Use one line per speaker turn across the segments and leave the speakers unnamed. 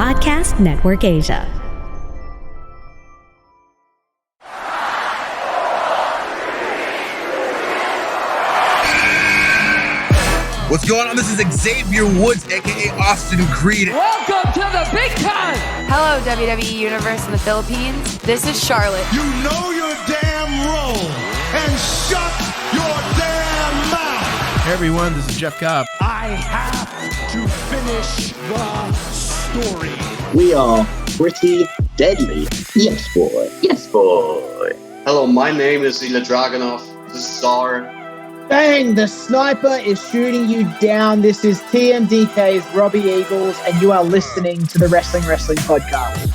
Podcast Network Asia.
What's going on? This is Xavier Woods, aka Austin Creed.
Welcome to the big time!
Hello, WWE Universe in the Philippines. This is Charlotte.
You know your damn role and shut your damn mouth.
Hey everyone, this is Jeff Cobb.
I have to finish the story.
We are pretty deadly. Yes, boy. Yes, boy.
Hello, my name is Ilya Dragunov, the Star.
Bang! The sniper is shooting you down. This is TMDK's Robbie Eagles, and you are listening to the Wrestling Podcast.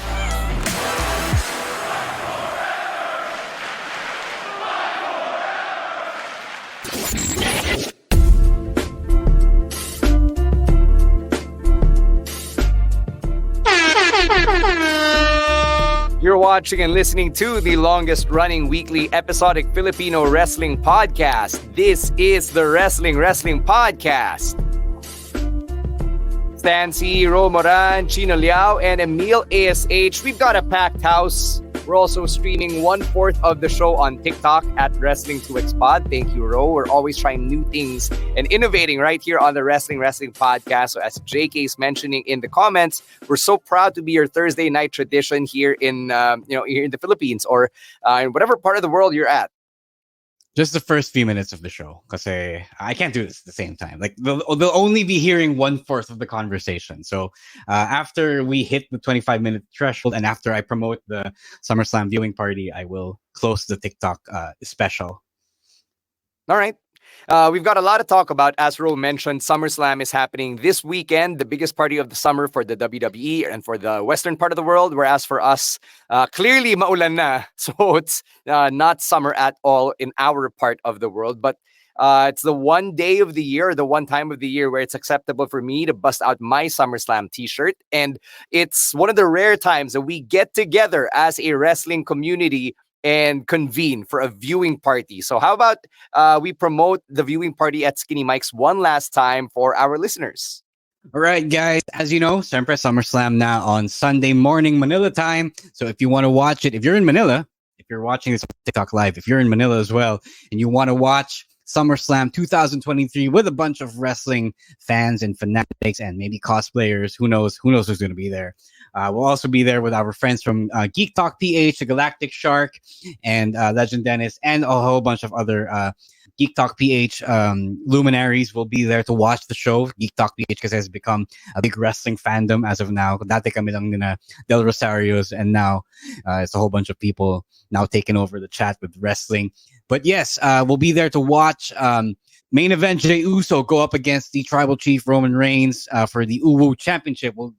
You're watching and listening to the longest-running weekly episodic Filipino wrestling podcast. This is the Wrestling Podcast. Stan C, Ro Moran, Chino Liao, and Emile A.S.H. We've got a packed house. We're also streaming 1/4 of the show on TikTok at Wrestling2XPod. Thank you, Ro. We're always trying new things and innovating right here on the Wrestling Podcast. So as JK is mentioning in the comments, we're so proud to be your Thursday night tradition here in here in the Philippines or in whatever part of the world you're at.
Just the first few minutes of the show, because I can't do this at the same time. Like they'll only be hearing 1/4 of the conversation. So after we hit the 25-minute threshold, and after I promote the SummerSlam viewing party, I will close the TikTok special.
All right. We've got a lot to talk about. As Ro mentioned, SummerSlam is happening this weekend, the biggest party of the summer for the WWE and for the western part of the world, whereas for us, clearly maulan na. So it's not summer at all in our part of the world. But it's the one day of the year, the one time of the year where it's acceptable for me to bust out my SummerSlam t-shirt. And it's one of the rare times that we get together as a wrestling community and convene for a viewing party. So how about we promote the viewing party at Skinny Mike's one last time for our listeners?
All right, guys. As you know, Sempre SummerSlam now on Sunday morning Manila time. So if you want to watch it, if you're in Manila, if you're watching this on TikTok Live, if you're in Manila as well, and you want to watch SummerSlam 2023 with a bunch of wrestling fans and fanatics and maybe cosplayers, who knows who's going to be there. We'll also be there with our friends from Geek Talk PH, the Galactic Shark, and Legend Dennis, and a whole bunch of other Geek Talk PH luminaries will be there to watch the show. Geek Talk PH because it has become a big wrestling fandom as of now. Dati kami lang nina Del Rosario's, and now it's a whole bunch of people now taking over the chat with wrestling. But yes, we'll be there to watch main event Jey Uso go up against the Tribal Chief Roman Reigns for the Uwu Championship. We'll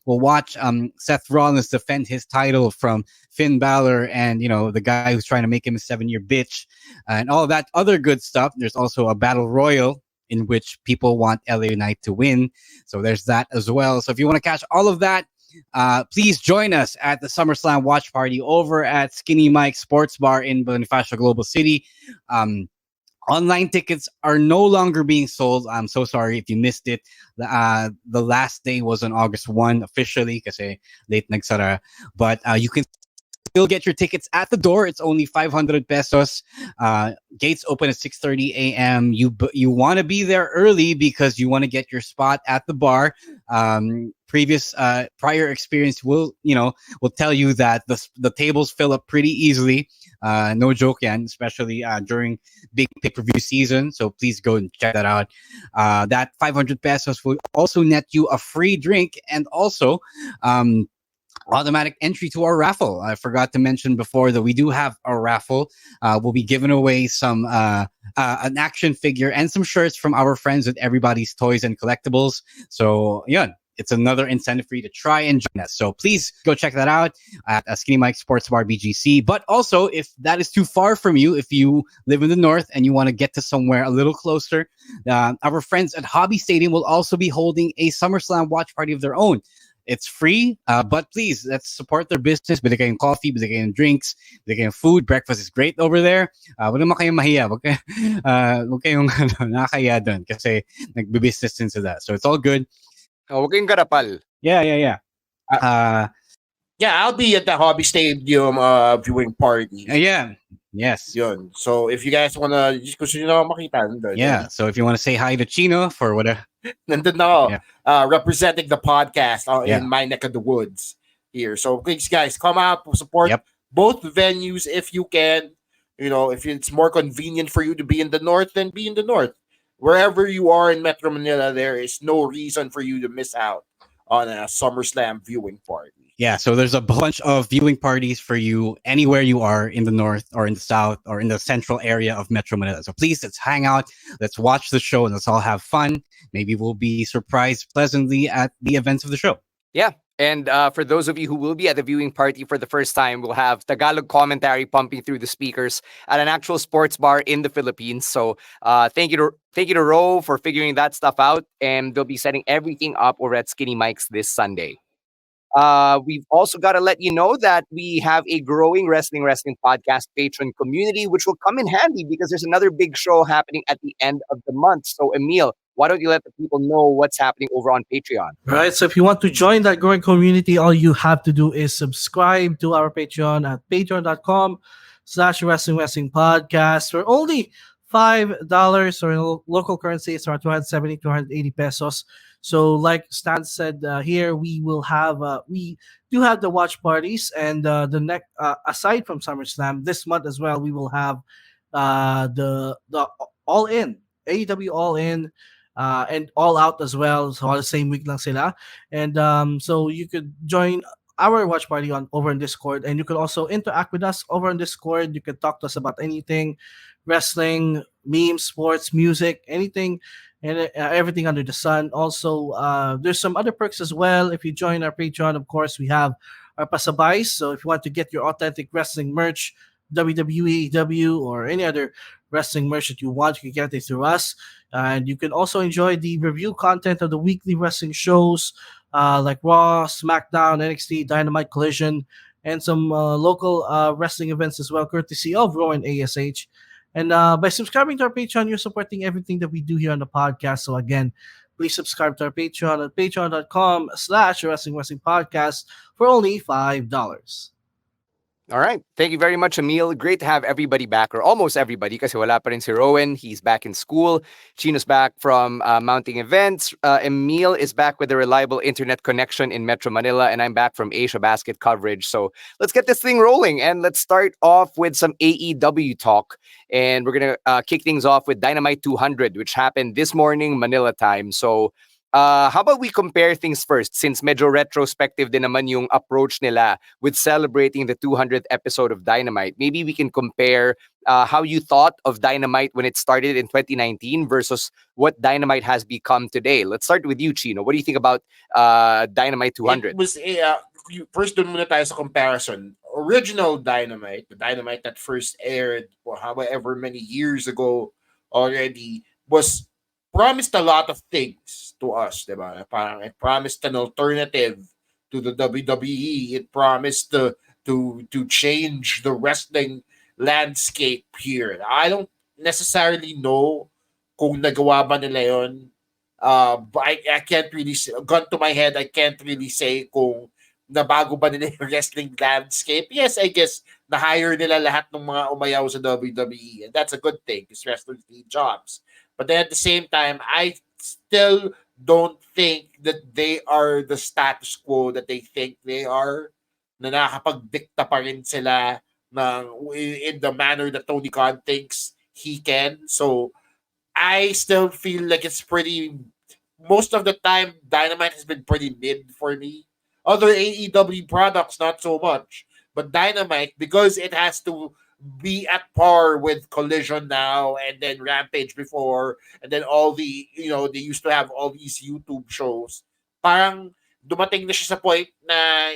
watch Seth Rollins defend his title from Finn Balor and the guy who's trying to make him a 7-year bitch and all of that other good stuff. There's also a battle royal in which people want LA Knight to win, so there's that as well. So if you want to catch all of that, please join us at the SummerSlam watch party over at Skinny Mike Sports Bar in Bonifacio Global City. Online tickets are no longer being sold. I'm so sorry if you missed it. The last day was on August 1 officially kasi late nagsara. But you can still get your tickets at the door. It's only 500 pesos. Gates open at 6:30 a.m. You want to be there early because you want to get your spot at the bar. Prior experience will tell you that the tables fill up pretty easily. No joke, yan, especially during big pay-per-view season. So please go and check that out. That 500 pesos will also net you a free drink and also automatic entry to our raffle. I forgot to mention before that we do have a raffle. We'll be giving away some an action figure and some shirts from our friends at Everybody's Toys and Collectibles. So yeah, it's another incentive for you to try and join us. So please go check that out at Skinny Mike Sports Bar BGC. But also, if that is too far from you, if you live in the north and you want to get to somewhere a little closer, our friends at Hobby Stadium will also be holding a SummerSlam watch party of their own. It's free, but please, let's support their business. Bili kayong coffee, bili kayong drinks, bili kayong food. Breakfast is great over there. Wag naman kayong mahiya. Wag kayong nakakaya dun kasi nagbe-business din sila. So it's all good.
Huwag kayong garapal.
Yeah.
Yeah, I'll be at the Hobby Stadium viewing party.
Yeah. Yes.
Yun. So if you guys wanna, gusto nyo na ako makita, nandun.
Yeah. So if you want to say hi to Chino for whatever.
Nandun na ako,
Yeah.
representing the podcast
Yeah.
in my neck of the woods here. So please, guys, come out, support
Yep.
both venues if you can. You know, if it's more convenient for you to be in the north, then be in the north. Wherever you are in Metro Manila, there is no reason for you to miss out on a SummerSlam viewing party.
Yeah, so there's a bunch of viewing parties for you anywhere you are in the north or in the south or in the central area of Metro Manila. So please, let's hang out, let's watch the show, and let's all have fun. Maybe we'll be surprised pleasantly at the events of the show.
Yeah. And for those of you who will be at the viewing party for the first time, we'll have Tagalog commentary pumping through the speakers at an actual sports bar in the Philippines. So thank you to Ro for figuring that stuff out. And they'll be setting everything up over at Skinny Mike's this Sunday. We've also got to let you know that we have a growing wrestling podcast patron community, which will come in handy because there's another big show happening at the end of the month. So, Emile, why don't you let the people know what's happening over on Patreon?
Right. So if you want to join that growing community, all you have to do is subscribe to our Patreon at patreon.com/wrestling podcast for only $5 or in local currency. It's around 270, 280 pesos. So like Stan said here, we do have the watch parties, and the next aside from SummerSlam this month as well, we will have the All In, AEW All In, and All Out as well. So all the same week lang sila, and so you could join our watch party over on Discord, and you can also interact with us over on Discord. You can talk to us about anything, wrestling, memes, sports, music, anything, and everything under the sun. Also, there's some other perks as well. If you join our Patreon, of course, we have our pasabays. So if you want to get your authentic wrestling merch, WWE, AEW, or any other wrestling merch that you want, you can get it through us. And you can also enjoy the review content of the weekly wrestling shows like Raw, SmackDown, NXT, Dynamite, Collision, and some local wrestling events as well, courtesy of Ro and A.S.H. And by subscribing to our Patreon, you're supporting everything that we do here on the podcast. So again, please subscribe to our Patreon at patreon.com/wrestling podcast for only $5.
All right. Thank you very much, Emile. Great to have everybody back, or almost everybody, kasi wala pa rin si Rowan. He's back in school. Chino's back from mounting events. Emile is back with a reliable internet connection in Metro Manila, and I'm back from Asia Basket coverage. So let's get this thing rolling, and let's start off with some AEW talk. And we're going to kick things off with Dynamite 200, which happened this morning, Manila time. So how about we compare things first, since medyo retrospective din naman yung approach nila with celebrating the 200th episode of Dynamite. Maybe we can compare how you thought of Dynamite when it started in 2019 versus what Dynamite has become today. Let's start with you, Chino. What do you think about Dynamite 200?
It was first dun muna tayo sa comparison. Original Dynamite, the Dynamite that first aired however many years ago already, was promised a lot of things to us, diba? Parang it promised an alternative to the WWE. It promised to change the wrestling landscape here. I don't necessarily know kung nagawa ba nila yun. But I can't really say, gun to my head, I can't really say kung nabago ba nila yung wrestling landscape. Yes, I guess na-hire nila lahat ng mga umayaw sa WWE, and that's a good thing because wrestlers need jobs. But then at the same time, I still don't think that they are the status quo that they think they are, na nakakapagdikta pa rin sila in the manner that Tony Khan thinks he can. So I still feel like it's most of the time, Dynamite has been pretty mid for me. Other AEW products, not so much. But Dynamite, because it has to be at par with Collision now, and then Rampage before, and then all the, they used to have all these YouTube shows. Parang dumating na siya sa point na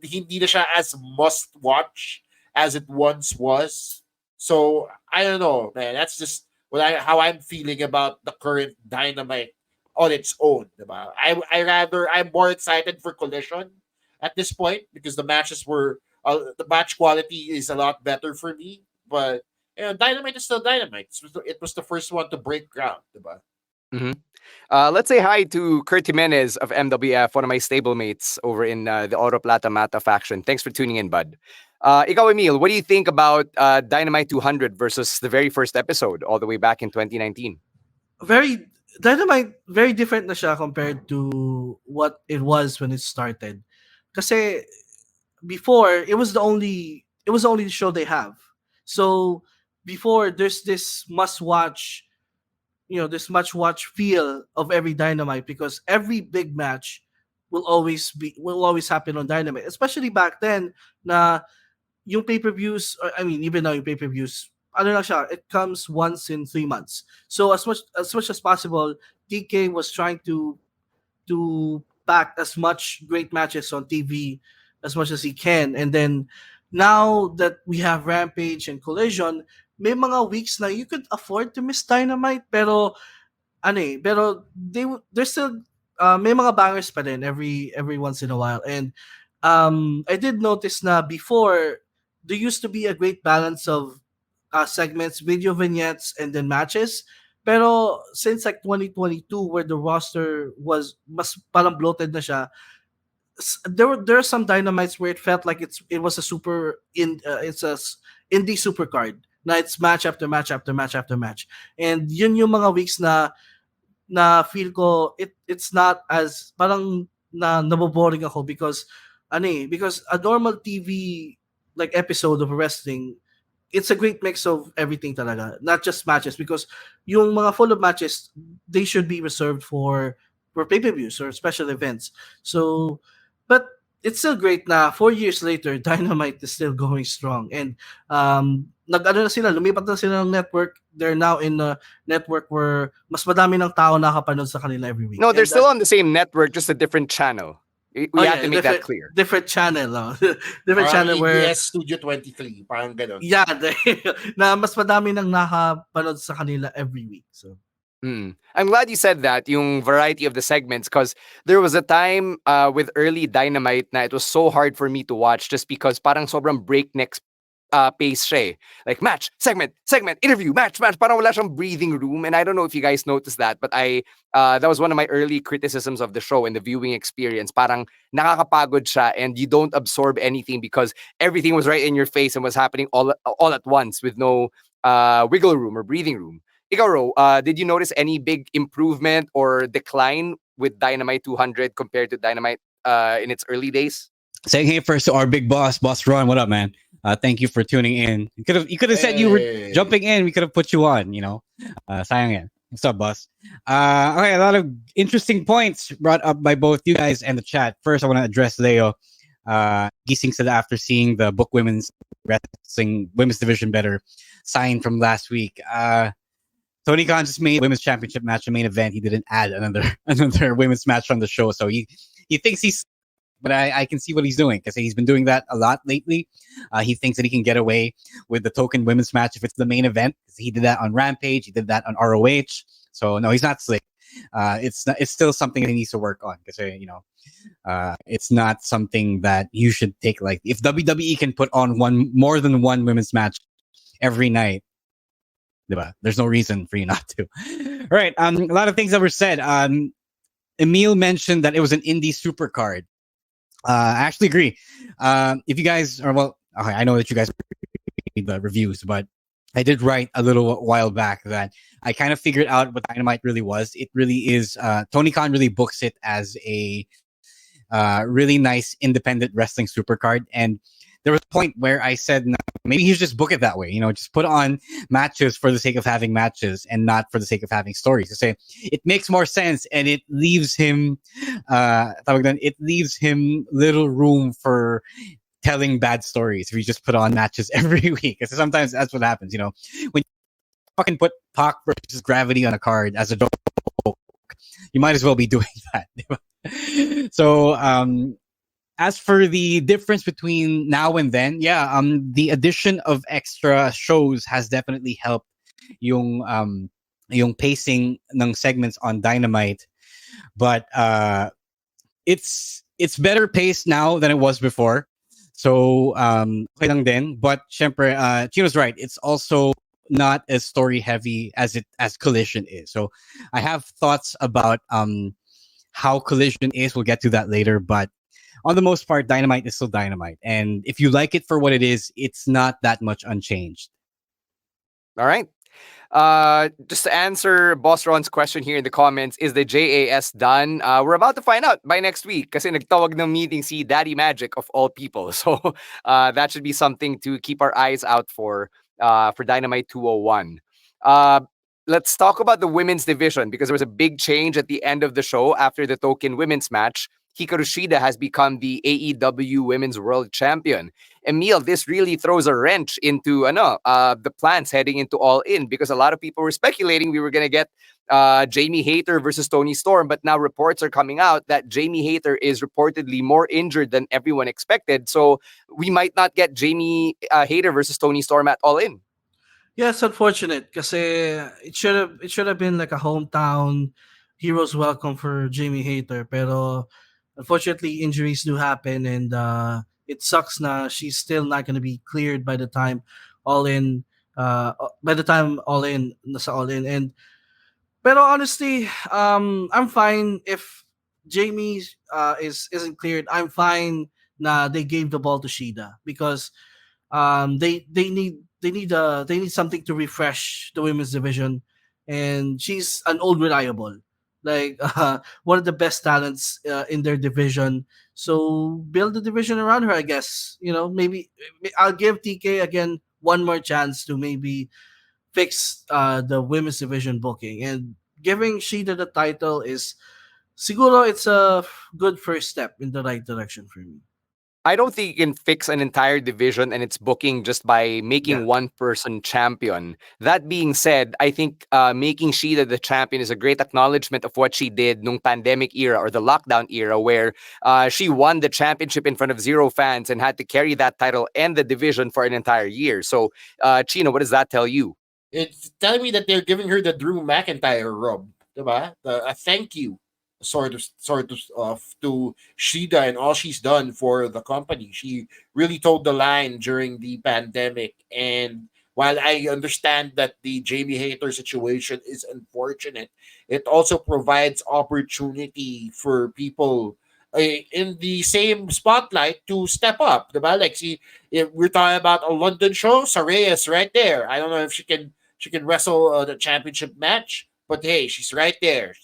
hindi na siya as must-watch as it once was. So, I don't know, man. That's just how I'm feeling about the current Dynamite on its own. Diba? I'm more excited for Collision at this point because the matches were the match quality is a lot better for me, but Dynamite is still Dynamite. It was the first one to break ground, diba?
Mhm. Let's say hi to Kurt Jimenez of MWF, one of my stablemates over in the Oro Plata Mata faction. Thanks for tuning in, bud. Ikaw, Emil, what do you think about Dynamite 200 versus the very first episode all the way back in 2019?
Very Dynamite, very different na siya compared to what it was when it started. Kasi before it was the only show they have. So before there's this must watch, this much watch feel of every Dynamite because every big match will always happen on Dynamite. Especially back then na yung pay-per-views, or, I mean, even now yung pay-per-views, ano lang siya, it comes once in 3 months. So as much as possible, TK was trying to pack as much great matches on TV as much as he can. And then now that we have Rampage and Collision, may mga weeks na you could afford to miss Dynamite, pero pero there's still may mga bangers pa din every once in a while. And I did notice na before there used to be a great balance of segments, video vignettes, and then matches. Pero since like 2022, where the roster was mas parang bloated na siya, there are some Dynamites where it felt like it was a super indie super card. Na it's match after match after match after match. And yun yung mga weeks na feel ko it's not as parang naboboring ako because because a normal TV like episode of wrestling, it's a great mix of everything talaga, not just matches, because yung mga full of matches, they should be reserved for pay-per-views or special events. So but it's still great na 4 years later Dynamite is still going strong. And lumipat na sila ng network. They're now in a network where mas madami ng tao nakapanood sa kanila every week.
No, they're still on the same network, just a different channel. We have to make that clear.
Different channel, no? Different channel where
ABS Studio 23, parang ganun.
Yeah, na mas madami nang nakapanood sa kanila every week. So
I'm glad you said that, yung variety of the segments, because there was a time with early Dynamite na it was so hard for me to watch just because parang sobrang breakneck pace siya eh. Like match, segment, interview, match, parang wala siyang breathing room. And I don't know if you guys noticed that, but that was one of my early criticisms of the show and the viewing experience. Parang nakakapagod siya and you don't absorb anything because everything was right in your face and was happening all at once with no wiggle room or breathing room. Ikaw, did you notice any big improvement or decline with Dynamite 200 compared to Dynamite in its early days?
Saying hey first to our big boss Ron. What up, man? Thank you for tuning in. You could have said you were jumping in. We could have put you on. Sayang yan. What's up, boss? Okay, a lot of interesting points brought up by both you guys and the chat. First, I want to address Leo. Gising said after seeing the book women's wrestling women's division better sign from last week. Tony Khan just made women's championship match a main event. He didn't add another women's match on the show, so he thinks he's. But I can see what he's doing because he's been doing that a lot lately. He thinks that he can get away with the token women's match if it's the main event. He did that on Rampage. He did that on ROH. So no, he's not slick. It's still something that he needs to work on because it's not something that you should take like. If WWE can put on more than one women's match every night, diba? There's no reason for you not to. All right. A lot of things that were said. Emile mentioned that it was an indie super card. I actually agree. If you guys are, okay, I know that you guys read the reviews, but I did write a little while back that I kind of figured out what Dynamite really was. It really is, Tony Khan really books it as a really nice independent wrestling supercard. And there was a point where I said, no, maybe he should just book it that way. Just put on matches for the sake of having matches and not for the sake of having stories. To say it makes more sense and it leaves him, little room for telling bad stories if you just put on matches every week. Because sometimes that's what happens. When you fucking put Pac versus Gravity on a card as a joke, you might as well be doing that. So, as for the difference between now and then, the addition of extra shows has definitely helped yung pacing ng segments on Dynamite. But it's better paced now than it was before. So okay lang din. But syempre, Chino's right. It's also not as story heavy as Collision is. So I have thoughts about how Collision is. We'll get to that later, but on the most part, Dynamite is still Dynamite, and if you like it for what it is, it's not that much unchanged.
All right. Just to answer Boss Ron's question here in the comments, is the JAS done? We're about to find out by next week kasi nagtawag ng meeting si Daddy Magic of all people. So that should be something to keep our eyes out for Dynamite 201. Uh, let's talk about the women's division because there was a big change at the end of the show after the token women's match. Hikaru Shida has become the AEW Women's World Champion. Emile, this really throws a wrench into the plans heading into All In because a lot of people were speculating we were going to get Jamie Hayter versus Tony Storm, but now reports are coming out that Jamie Hayter is reportedly more injured than everyone expected. So we might not get Jamie Hayter versus Tony Storm at All In.
Yeah, it's unfortunate kasi it should have been like a hometown heroes welcome for Jamie Hayter, pero unfortunately injuries do happen, and it sucks na she's still not going to be cleared by the time all in nasa all in. And pero honestly, I'm fine if Jamie isn't cleared. I'm fine na they gave the ball to Shida because they need something to refresh the women's division, and she's an old reliable, like one of the best talents in their division. So build the division around her, I guess. Maybe I'll give TK again one more chance to maybe fix the women's division booking, and giving Shida the title is siguro it's a good first step in the right direction for me.
I don't think you can fix an entire division and its booking just by making
Yeah.
one person champion. That being said, I think making Shida the champion is a great acknowledgement of what she did nung pandemic era or the lockdown era, where she won the championship in front of zero fans and had to carry that title and the division for an entire year. So, Chino, what does that tell you?
It's telling me that they're giving her the Drew McIntyre rub, diba? A thank you, sort of to Shida and all she's done for the company. She really told the line during the pandemic, and while I understand that the Jamie Hayter situation is unfortunate, it also provides opportunity for people in the same spotlight to step up. Diba? Like, see, if we're talking about a London show, Sarayas right there. I don't know if she can wrestle the championship match, but hey, she's right there.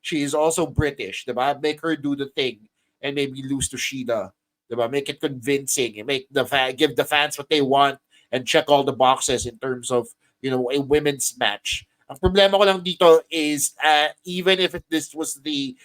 She is also British, diba? Make her do the thing and maybe lose to Shida, diba? Make it convincing and give the fans what they want and check all the boxes in terms of a women's match. Ang problema ko lang dito is even if this was the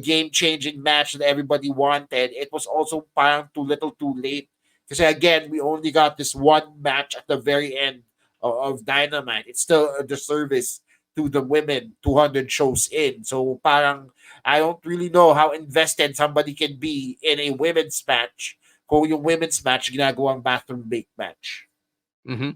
game changing match that everybody wanted, it was also parang too little, too late. Because again, we only got this one match at the very end of Dynamite. It's still a disservice to the women 200 shows in. So parang I don't really know how invested somebody can be in a women's match kung yung women's match ginagawang bathroom break match.
Mm-hmm.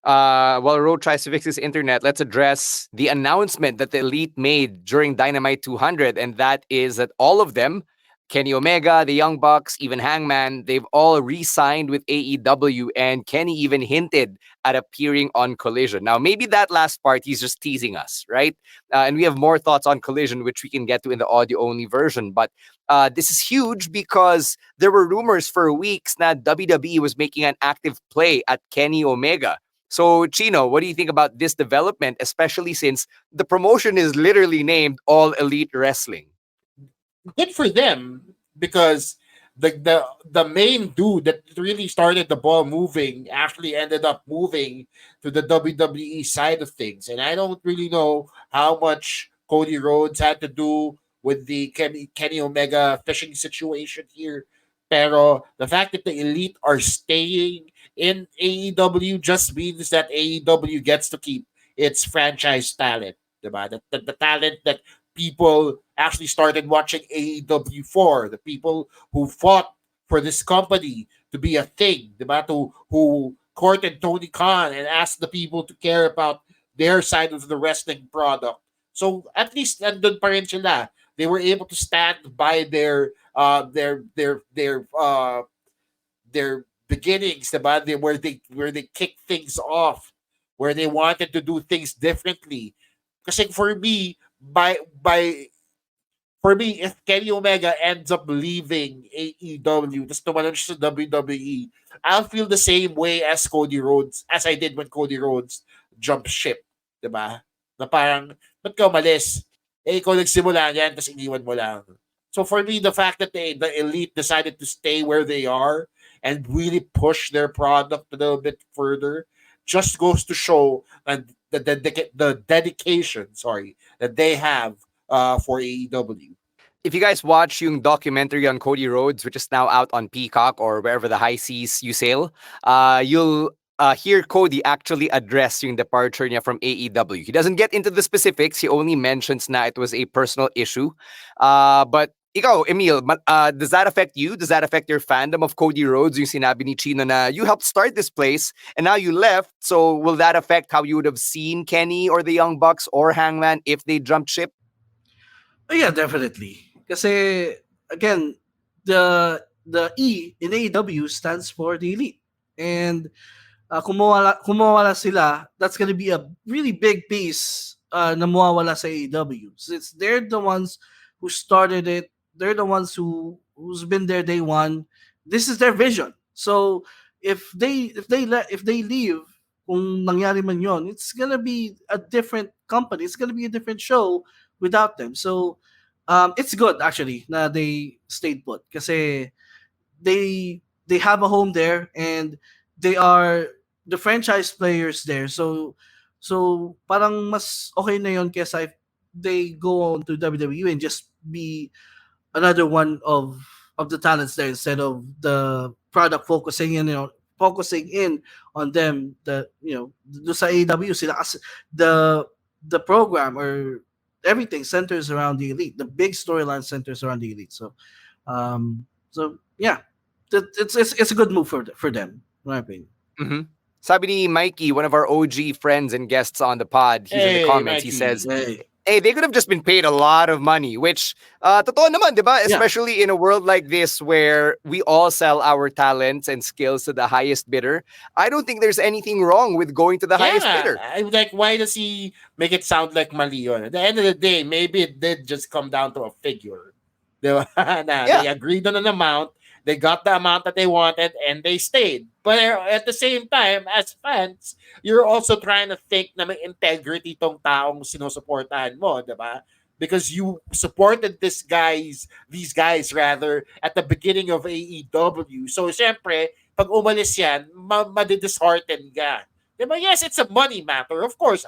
While Ro tries to fix his internet, let's address the announcement that the Elite made during Dynamite 200, and that is that all of them, Kenny Omega, the Young Bucks, even Hangman, they've all re-signed with AEW, and Kenny even hinted at appearing on Collision. Now, maybe that last part, he's just teasing us, right? And we have more thoughts on Collision, which we can get to in the audio-only version, but this is huge because there were rumors for weeks that WWE was making an active play at Kenny Omega. So, Chino, what do you think about this development, especially since the promotion is literally named All Elite Wrestling?
Good for them because the main dude that really started the ball moving actually ended up moving to the WWE side of things, and I don't really know how much Cody Rhodes had to do with the Kenny Omega fishing situation here. Pero the fact that the Elite are staying in AEW just means that AEW gets to keep its franchise talent. Diba? The talent that people actually started watching AEW for, the people who fought for this company to be a thing, diba? Who courted Tony Khan and asked the people to care about their side of the wrestling product. So at least nandun pa rin sila. They were able to stand by their beginnings, diba? Where they kick things off, where they wanted to do things differently. Because for me, if Kenny Omega ends up leaving AEW, just naman siya sa WWE, I'll feel the same way as Cody Rhodes, as I did when Cody Rhodes jumped ship. Diba? Na parang, ba't ka umalis? Eh, ikaw nagsimula yan, tapos iniwan mo lang. So for me, the fact that the Elite decided to stay where they are and really push their product a little bit further just goes to show that the dedication, that they have for AEW.
If you guys watch yung documentary on Cody Rhodes, which is now out on Peacock or wherever the high seas you sail, you'll hear Cody actually address yung departure niya from AEW. He doesn't get into the specifics. He only mentions na it was a personal issue. But ikaw, Emile, does that affect you? Does that affect your fandom of Cody Rhodes? Yung sinabi ni Chino na you helped start this place and now you left. So will that affect how you would have seen Kenny or the Young Bucks or Hangman if they jumped ship?
Yeah, definitely. Kasi again, the E in AEW stands for the Elite, and kung mawawala sila, that's gonna be a really big piece na mawawala sa AEW. Since they're the ones who started it, they're the ones who's been there day one. This is their vision. So if they leave, kung nangyari man yon, it's gonna be a different company. It's gonna be a different show without them. So it's good actually na they stayed put kasi they have a home there and they are the franchise players there. So parang mas okay na yon kesa if they go on to WWE and just be another one of the talents there instead of the product focusing in on them. Do sa AEW sila the program or everything centers around the Elite. The big storyline centers around the Elite. So yeah, it's a good move for them, in my opinion.
Mm-hmm. Sabi ni Mikey, one of our OG friends and guests on the pod, he's in the comments. Mikey. He says, hey, they could have just been paid a lot of money, which, totoo naman, di ba? Especially in a world like this where we all sell our talents and skills to the highest bidder. I don't think there's anything wrong with going to the highest bidder.
Like, why does he make it sound like mali yun? At the end of the day, maybe it did just come down to a figure. They agreed on an amount. They got the amount that they wanted and they stayed. But at the same time, as fans, you're also trying to think na may integrity tong taong sinusuportahan mo, diba? Because you supported these guys at the beginning of AEW. So, syempre, pag umalis yan, madidishearten ka. Diba? Yes, it's a money matter. Of course,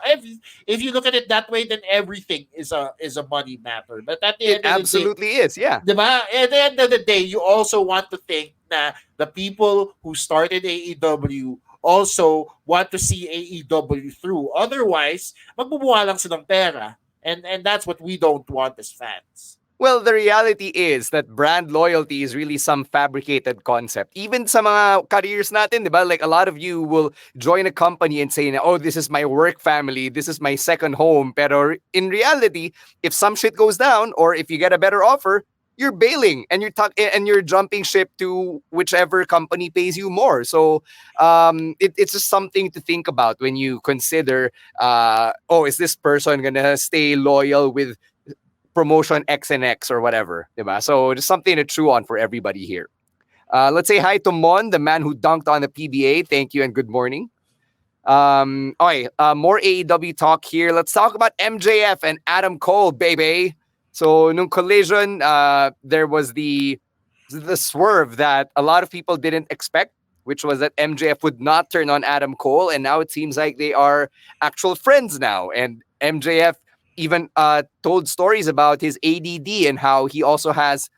if you look at it that way, then everything is a money matter. But at the end of
absolutely is, yeah.
Diba? At the end of the day, you also want to think na the people who started AEW also want to see AEW through. Otherwise, magbubuha lang silang pera. And that's what we don't want as fans.
Well, the reality is that brand loyalty is really some fabricated concept. Even sa mga careers natin, di ba? Like a lot of you will join a company and say, oh, this is my work family, this is my second home. Pero in reality, if some shit goes down or if you get a better offer, you're bailing and you're jumping ship to whichever company pays you more. So it's just something to think about when you consider, is this person gonna stay loyal with promotion X and X or whatever, diba? So just something to chew on for everybody here. Let's say hi to Mon, the man who dunked on the PBA. Thank you and good morning. More AEW talk here. Let's talk about MJF and Adam Cole, baby. So nung collision, there was the swerve that a lot of people didn't expect, which was that MJF would not turn on Adam Cole, and now it seems like they are actual friends now. And MJF even told stories about his ADD and how he also has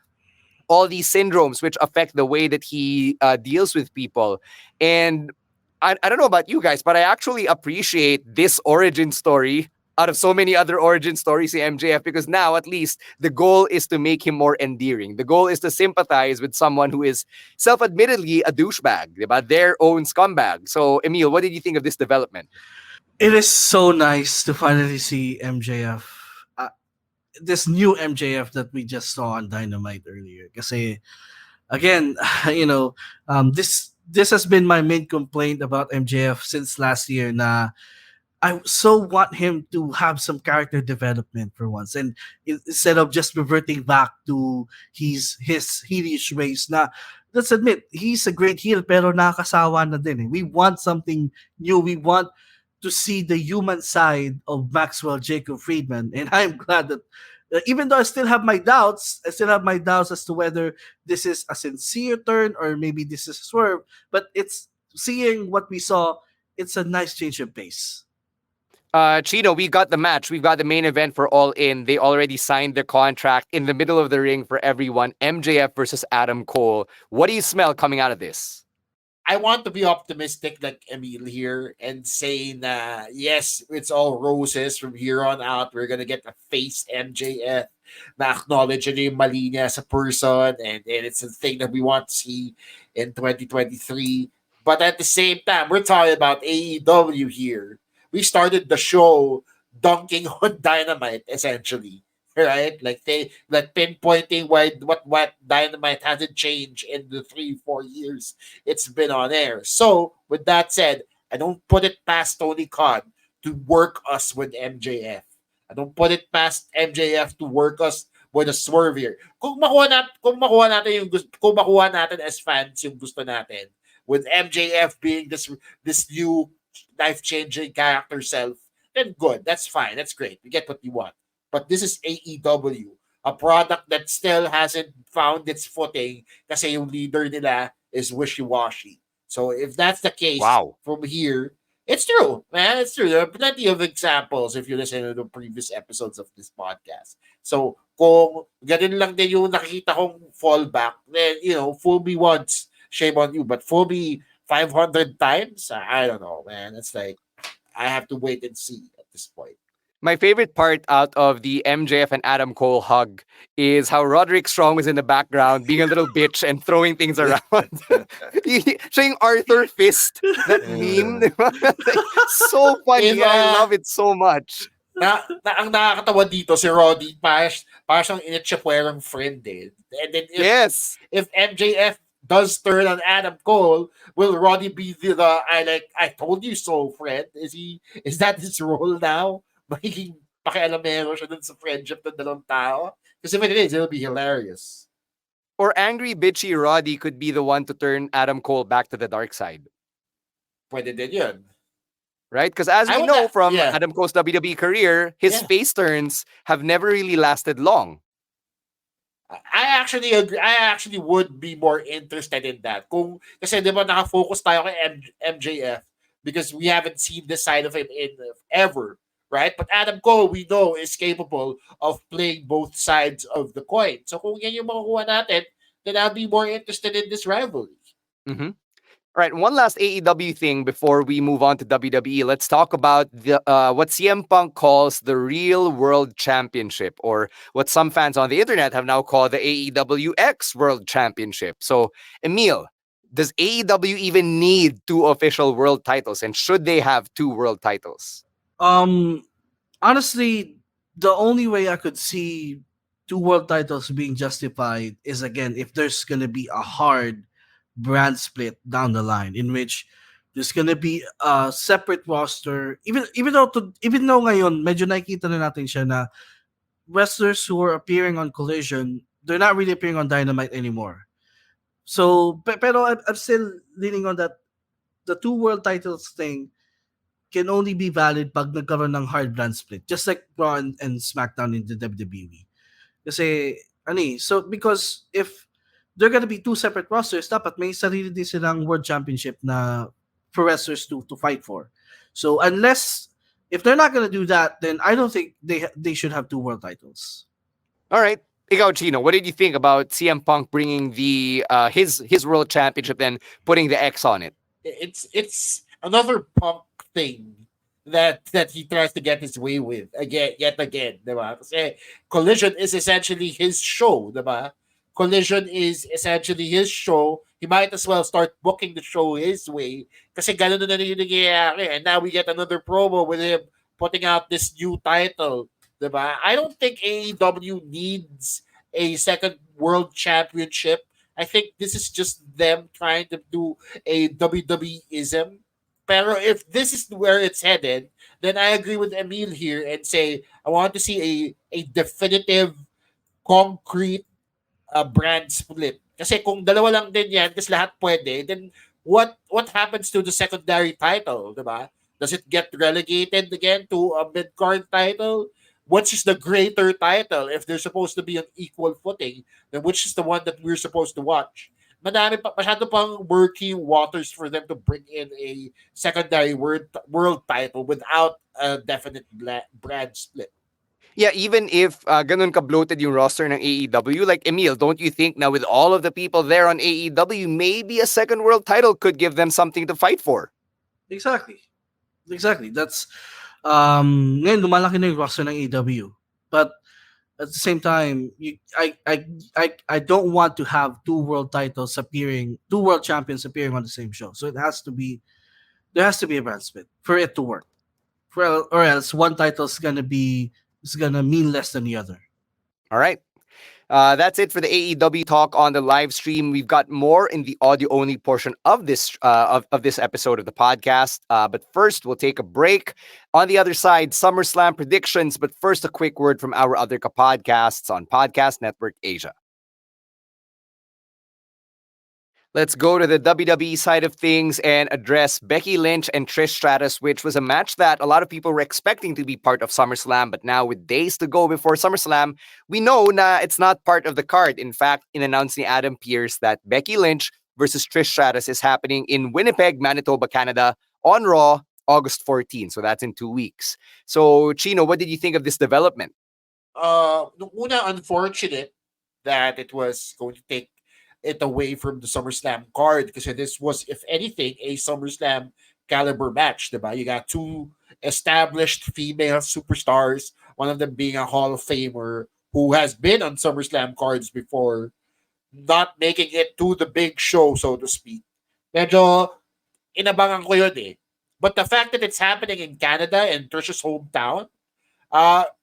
all these syndromes which affect the way that he deals with people. And I don't know about you guys, but I actually appreciate this origin story out of so many other origin stories in MJF, because now at least the goal is to make him more endearing. The goal is to sympathize with someone who is self-admittedly a douchebag, diba? Their own scumbag. So, Emile, what did you think of this development?
It is so nice to finally see MJF. This new MJF that we just saw on Dynamite earlier. Kasi, again, this this has been my main complaint about MJF since last year. Na I so want him to have some character development for once, and instead of just reverting back to his heelish ways. Na let's admit he's a great heel, pero nakakasawa na din. Eh. We want something new. We want to see the human side of Maxwell Jacob Friedman, and I'm glad that. Even though I still have my doubts, as to whether this is a sincere turn or maybe this is a swerve. But it's seeing what we saw. It's a nice change of pace.
Chino, we got the match. We've got the main event for All In. They already signed the contract in the middle of the ring for everyone. MJF versus Adam Cole. What do you smell coming out of this?
I want to be optimistic like Emile here and say that yes, it's all roses from here on out. We're gonna get a face MJF na acknowledge niya yung mali niya as a person, and it's a thing that we want to see in 2023. But at the same time, we're talking about AEW here. We started the show dunking on Dynamite essentially. Right? Like they like pinpointing why what Dynamite hasn't changed in the 3-4 years it's been on air. So with that said, I don't put it past Tony Khan to work us with MJF. I don't put it past MJF to work us with a swerve here. Kung makuha natin kung makuha natin as fans yung gusto natin with MJF being this new life-changing character self, then good. That's fine. That's great. We get what we want. But this is AEW, a product that still hasn't found its footing kasi yung leader nila is wishy-washy. So if that's the case from here, it's true, man. It's true. There are plenty of examples if you listen to the previous episodes of this podcast. So kung ganun lang din yung nakikita kong fallback, then, fool me once, shame on you. But fool me 500 times, I don't know, man. It's like, I have to wait and see at this point.
My favorite part out of the MJF and Adam Cole hug is how Roderick Strong was in the background being a little bitch and throwing things around. Siya yung Arthur Fist, that meme. So funny. I love it so much.
Ang nakakatawa dito si Roddy, parang siyang initsyapuerang friend eh. And then if MJF does turn on Adam Cole, will Roddy be the I told you so friend? Is that his role now? Magiging pakialamero siya dun sa friendship ng dalawang tao? Because if it is, it'll be hilarious.
Or angry, bitchy Roddy could be the one to turn Adam Cole back to the dark side.
Pwede din yun.
Right? Because as we know from Adam Cole's WWE career, his face turns have never really lasted long.
I actually agree. I actually would be more interested in that. Kasi di ba nakafocus tayo kay MJF because we haven't seen this side of him in ever. Right? But Adam Cole, we know, is capable of playing both sides of the coin. So kung yan yung makukuha natin, then I'll be more interested in this rivalry.
Mm-hmm. All right, one last AEW thing before we move on to WWE. Let's talk about the what CM Punk calls the Real World Championship, or what some fans on the internet have now called the AEW X World Championship. So, Emile, does AEW even need 2 official world titles, and should they have 2 world titles?
Honestly, the only way I could see 2 world titles being justified is, again, if there's gonna be a hard brand split down the line in which there's gonna be a separate roster. Even though ngayon medyo nakikita na natin siya na wrestlers who are appearing on Collision, they're not really appearing on Dynamite anymore. So, pero I'm still leaning on that. The 2 world titles thing can only be valid pag nagkaroon ng hard brand split. Just like Raw and SmackDown in the WWE. Kasi, so because if they're gonna be 2 separate rosters, dapat may sarili din silang world championship na for wrestlers to fight for. So if they're not gonna do that, then I don't think they should have 2 world titles.
All right. Ikaw, Chino, what did you think about CM Punk bringing the his world championship and putting the X on it?
It's another Punk thing that he tries to get his way with yet again, diba? Kasi Collision is essentially his show, diba? Collision is essentially his show. He might as well start booking the show his way kasi ganun na yung nangyayari. And now we get another promo with him putting out this new title, diba? I don't think AEW needs a second world championship I think this is just them trying to do a WWE-ism. Pero if this is where it's headed, then I agree with Emil here and say I want to see a definitive, concrete brand split. Kasi kung dalawa lang din yan, kasi lahat pwede, then what happens to the secondary title, di ba? Does it get relegated again to a mid-card title? Which is the greater title if they're supposed to be on equal footing? Then which is the one that we're supposed to watch? Masyado pang murky waters for them to bring in a secondary world title without a definite brand split.
Yeah, even if ganun ka-bloated yung roster ng AEW, like Emil, don't you think now with all of the people there on AEW, maybe a second world title could give them something to fight for?
Exactly. That's ngayon lumalaki na yung roster ng AEW. But at the same time, I don't want to have two world champions appearing on the same show. So there has to be a brand split for it to work. Or else one title is gonna mean less than the other.
All right. That's it for the AEW talk on the live stream. We've got more in the audio only portion of this of this episode of the podcast. But first, we'll take a break. On the other side, SummerSlam predictions. But first, a quick word from our other podcasts on Podcast Network Asia. Let's go to the WWE side of things and address Becky Lynch and Trish Stratus, which was a match that a lot of people were expecting to be part of SummerSlam. But now, with days to go before SummerSlam, we know na it's not part of the card. In fact, in-announce ni Adam Pearce that Becky Lynch versus Trish Stratus is happening in Winnipeg, Manitoba, Canada on Raw, August 14. So that's in 2 weeks. So, Chino, what did you think of this development?
Nung una, unfortunate that it was going to take it away from the SummerSlam card because this was, if anything, a SummerSlam caliber match, diba? You got two established female superstars, one of them being a Hall of Famer who has been on SummerSlam cards before, not making it to the big show, so to speak. Medyo inabangan ko yun eh. But the fact that it's happening in Canada, in Trish's hometown,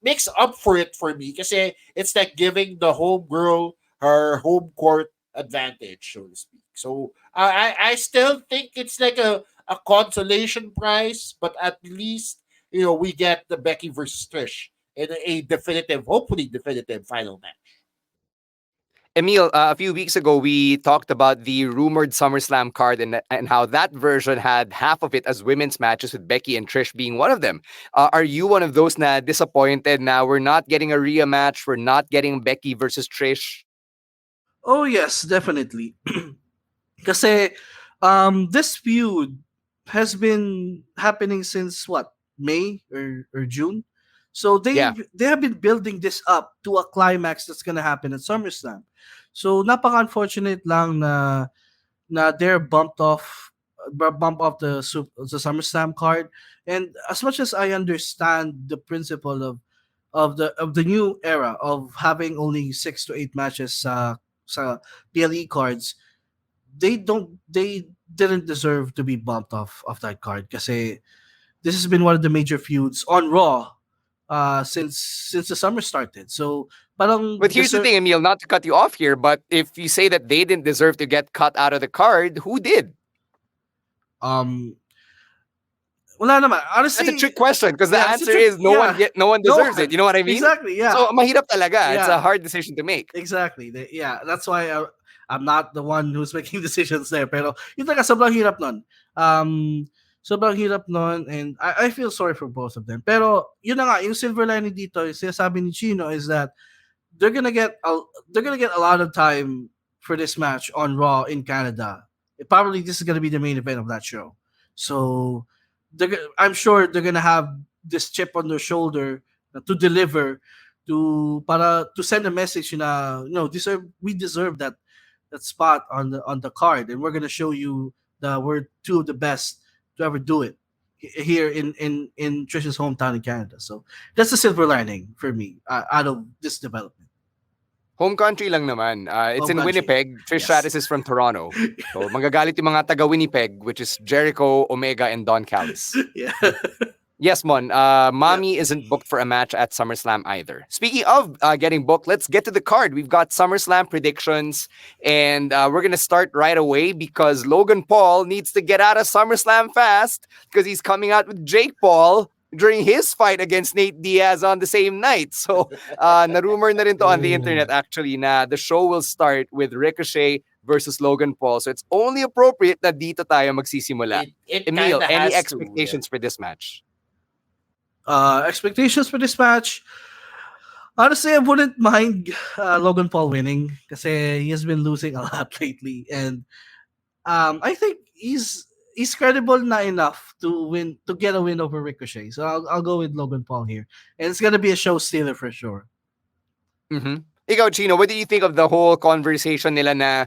makes up for it for me kasi it's like giving the home girl her home court advantage, so to speak. So I still think it's like a consolation prize, but at least we get the Becky versus Trish in a definitive, hopefully definitive final match.
Emil, a few weeks ago, we talked about the rumored SummerSlam card and how that version had half of it as women's matches with Becky and Trish being one of them. Are you one of those na disappointed now we're not getting a Rhea match, we're not getting Becky versus Trish?
Oh yes, definitely. Kasi this feud has been happening since what, May or June? So they have been building this up to a climax that's gonna happen at SummerSlam. So napaka-unfortunate lang na they're bumped off the SummerSlam card. And as much as I understand the principle of the new era of having only 6 to 8 matches sa PLE cards, they didn't deserve to be bumped off of that card kasi this has been one of the major feuds on Raw since the summer started. So parang
But here's the thing, Emil, not to cut you off here, but if you say that they didn't deserve to get cut out of the card, who did?
Wala naman. Honestly,
that's a trick question because the answer is no one deserves it. You know what I mean?
Exactly. Yeah.
So mahirap talaga.
Yeah.
It's a hard decision to make.
Exactly. That's why I'm not the one who's making decisions there. Pero yun talaga, sobrang hirap nun. Sobrang hirap nun, and I feel sorry for both of them. Pero yun na nga, yung silver lining dito, yung sinasabi ni Chino is that they're gonna get a lot of time for this match on Raw in Canada. Probably this is gonna be the main event of that show. So I'm sure they're gonna have this chip on their shoulder to deliver, to send a message na we deserve that spot on the card, and we're gonna show you that we're two of the best to ever do it here in Trish's hometown in Canada. So that's the silver lining for me out of this development.
Home country lang naman. It's
Home
in
country.
Winnipeg. Trish Stratus is from Toronto. So magagalit yung mga taga Winnipeg, which is Jericho, Omega, and Don Callis.
Yeah.
Yes, Mon. Mommy isn't booked for a match at SummerSlam either. Speaking of getting booked, let's get to the card. We've got SummerSlam predictions, and we're going to start right away because Logan Paul needs to get out of SummerSlam fast because he's coming out with Jake Paul during his fight against Nate Diaz on the same night. So, na-rumor na rin to on the internet actually na the show will start with Ricochet versus Logan Paul. So, it's only appropriate na dito tayo magsisimula.
It
Emil,
kind of
any
has to. Yeah.
expectations for this match?
Expectations for this match. Honestly, I wouldn't mind Logan Paul winning because he has been losing a lot lately, and I think he's credible na enough to get a win over Ricochet. So I'll go with Logan Paul here, and it's gonna be a show stealer for sure.
Mm-hmm. Ikaw, Chino, what do you think of the whole conversation nila na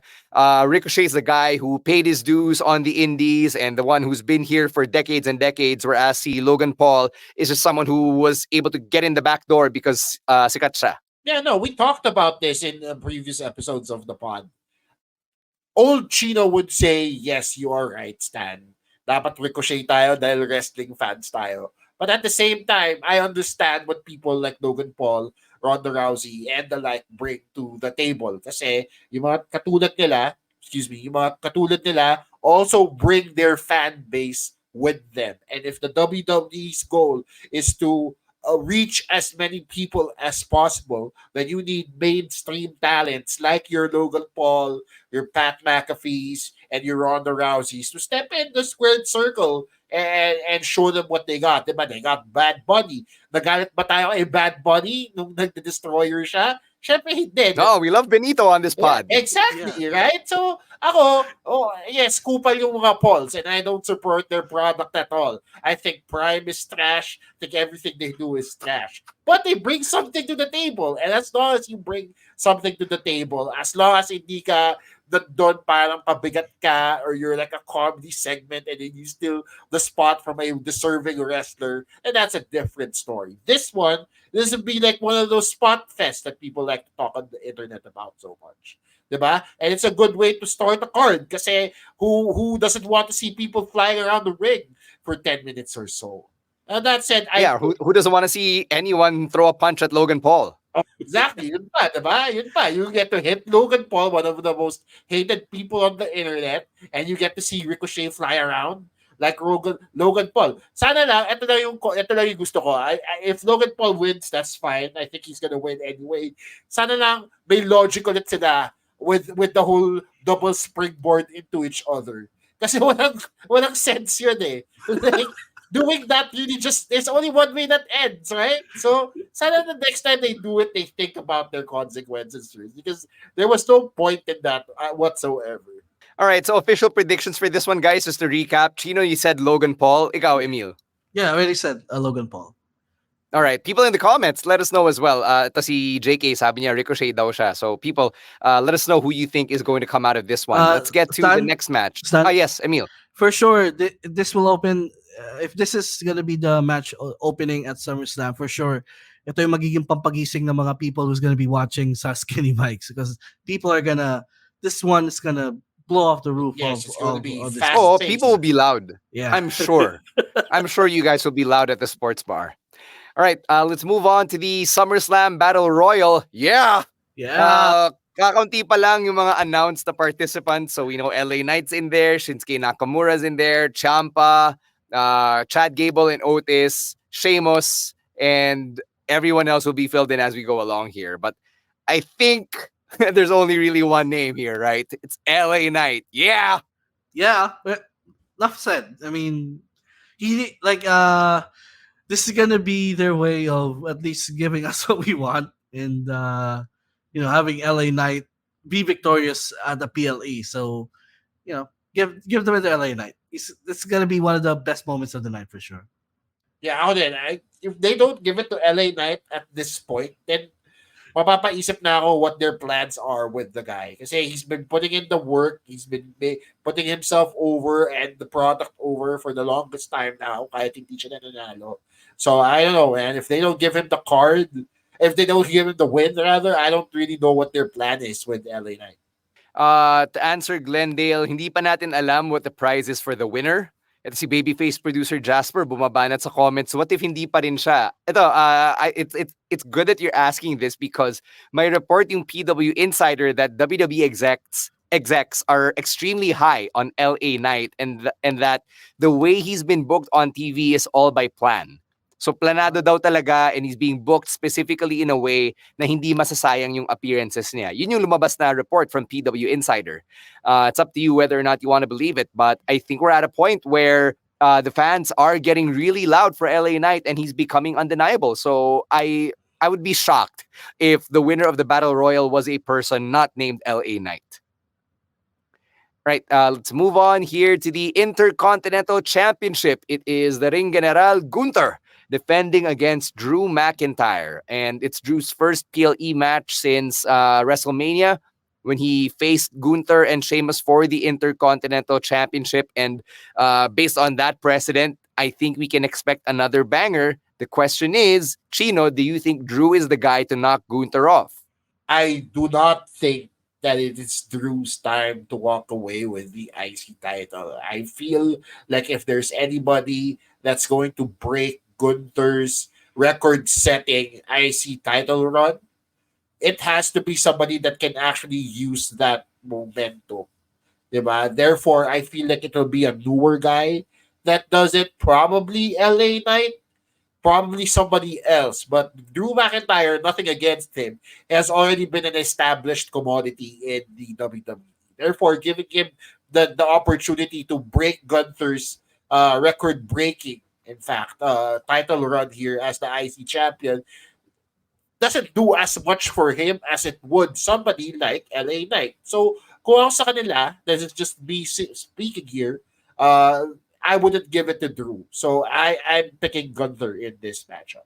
Ricochet's the guy who paid his dues on the indies and the one who's been here for decades and decades, whereas si Logan Paul is just someone who was able to get in the back door because sikat siya?
Yeah, no, we talked about this in previous episodes of the pod. Old Chino would say, yes, you are right, Stan. Dapat Ricochet tayo dahil wrestling fans tayo. But at the same time, I understand what people like Logan Paul, Ronda Rousey, and the like bring to the table. Kasi yung mga katulad nila, yung mga katulad nila also bring their fan base with them. And if the WWE's goal is to reach as many people as possible, then you need mainstream talents like your Logan Paul, your Pat McAfee's, and your Ronda Rouseys to step in the squared circle and show them what they got. Diba? They got Bad Bunny. Nagalit ba tayo kay Bad Bunny nung nag-destroyer siya? Siyempre hindi.
No, we love Benito on this pod.
Yeah, exactly, right? So, ako, yes, kupal yung mga polls and I don't support their product at all. I think Prime is trash. I think everything they do is trash. But they bring something to the table. And as long as you bring something to the table, as long as hindi ka doon parang pabigat ka or you're like a comedy segment and then you steal the spot from a deserving wrestler, and that's a different story. This would be like one of those spot fests that people like to talk on the internet about so much. Diba? And it's a good way to start a card kasi who doesn't want to see people flying around the ring for 10 minutes or so? And that said,
who doesn't want to see anyone throw a punch at Logan Paul?
Oh, exactly. Yun pa, diba? Yun pa. You get to hit Logan Paul, one of the most hated people on the internet, and you get to see Ricochet fly around like Logan Paul. Sana lang, ito lang yung gusto ko. If Logan Paul wins, that's fine. I think he's gonna win anyway. Sana lang may logic ulit sila with the whole double springboard into each other. Kasi walang sense yun eh. Like, doing that really there's only one way that ends, right? So, sana the next time they do it, they think about their consequences because there was no point in that whatsoever.
All right, so official predictions for this one, guys, just to recap. Chino, you said Logan Paul. Ikaw, Emil.
Yeah, I already said Logan Paul.
All right, people in the comments, let us know as well. Ito si JK, sabi niya, Ricochet daw siya. So people, let us know who you think is going to come out of this one. Let's get to the next match. Yes, Emil.
For sure, this will open. If this is gonna be the match opening at SummerSlam, for sure, ito yung magiging pampagising ng mga people who's gonna be watching sa skinny mics because people are gonna. This one is gonna blow off the roof.
Yes, it's going to be
of this.
Oh, people will be loud.
Yeah,
I'm sure. I'm sure you guys will be loud at the sports bar. All right, let's move on to the SummerSlam Battle Royal. Yeah. Kakaunti pa lang yung mga announced na participants. So we know LA Knight's in there, Shinsuke Nakamura's in there, Ciampa, Chad Gable and Otis, Sheamus, and everyone else will be filled in as we go along here. But I think there's only really one name here, right? It's LA Knight. Yeah.
Enough said. I mean, this is gonna be their way of at least giving us what we want and having LA Knight be victorious at the PLE. So, give them the LA Knight. It's gonna be one of the best moments of the night for sure.
Yeah, if they don't give it to LA Knight at this point, then mapapaisip na ako what their plans are with the guy. Kasi he's been putting in the work, he's been putting himself over and the product over for the longest time now, kahit hindi siya nananalo. So I don't know, man. If they don't give him the card, if they don't give him the win, rather, I don't really know what their plan is with LA Knight.
To answer Glendale, hindi pa natin alam what the prize is for the winner. Ito si babyface producer Jasper bumabanat sa comments. What if hindi pa rin siya? Ito, it's good that you're asking this because may report yung PW Insider that WWE execs are extremely high on LA Knight and that the way he's been booked on TV is all by plan. So planado daw talaga and he's being booked specifically in a way na hindi masasayang yung appearances niya. Yun yung lumabas na report from PW Insider. It's up to you whether or not you want to believe it, but I think we're at a point where the fans are getting really loud for LA Knight and he's becoming undeniable. So I would be shocked if the winner of the Battle Royal was a person not named LA Knight. Right, let's move on here to the Intercontinental Championship. It is the Ring General Gunther defending against Drew McIntyre. And it's Drew's first PLE match since WrestleMania when he faced Gunther and Sheamus for the Intercontinental Championship. And based on that precedent, I think we can expect another banger. The question is, Chino, do you think Drew is the guy to knock Gunther off?
I do not think that it is Drew's time to walk away with the IC title. I feel like if there's anybody that's going to break Gunther's record-setting IC title run, it has to be somebody that can actually use that momentum. Diba? Therefore, I feel like it will be a newer guy that does it. Probably LA Knight, probably somebody else. But Drew McIntyre, nothing against him, has already been an established commodity in the WWE. Therefore, giving him the opportunity to break Gunther's record-breaking, in fact, title run here as the IC champion doesn't do as much for him as it would somebody like LA Knight. So, kung ako sa kanila, this is just me speaking here, I wouldn't give it to Drew. So, I'm picking Gunther in this matchup.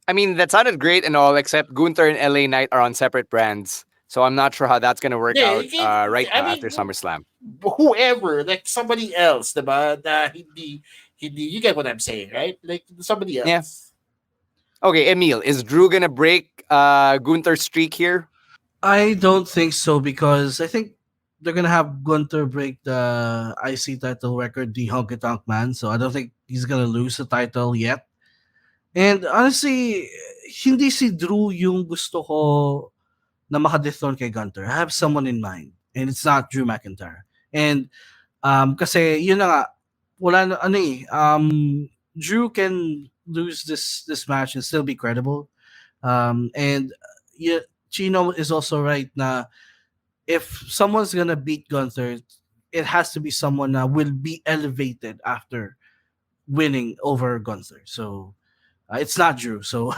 I mean, that sounded great and all, except Gunther and LA Knight are on separate brands. So I'm not sure how that's going to work out after SummerSlam.
Whoever, like somebody else, diba? Na hindi, you get what I'm saying, right? Like somebody else.
Yeah. Okay, Emile, is Drew going to break Gunther's streak here?
I don't think so because I think they're gonna have Gunther break the IC title record, the Honky Tonk Man. So I don't think he's gonna lose the title yet. And honestly, hindi si Drew yung gusto ko na makadethron kay Gunther. I have someone in mind, and it's not Drew McIntyre. And kasi yun na nga, wala na, Drew can lose this match and still be credible. And Chino is also right na if someone's gonna beat Gunther, it has to be someone that will be elevated after winning over Gunther. So it's not Drew. So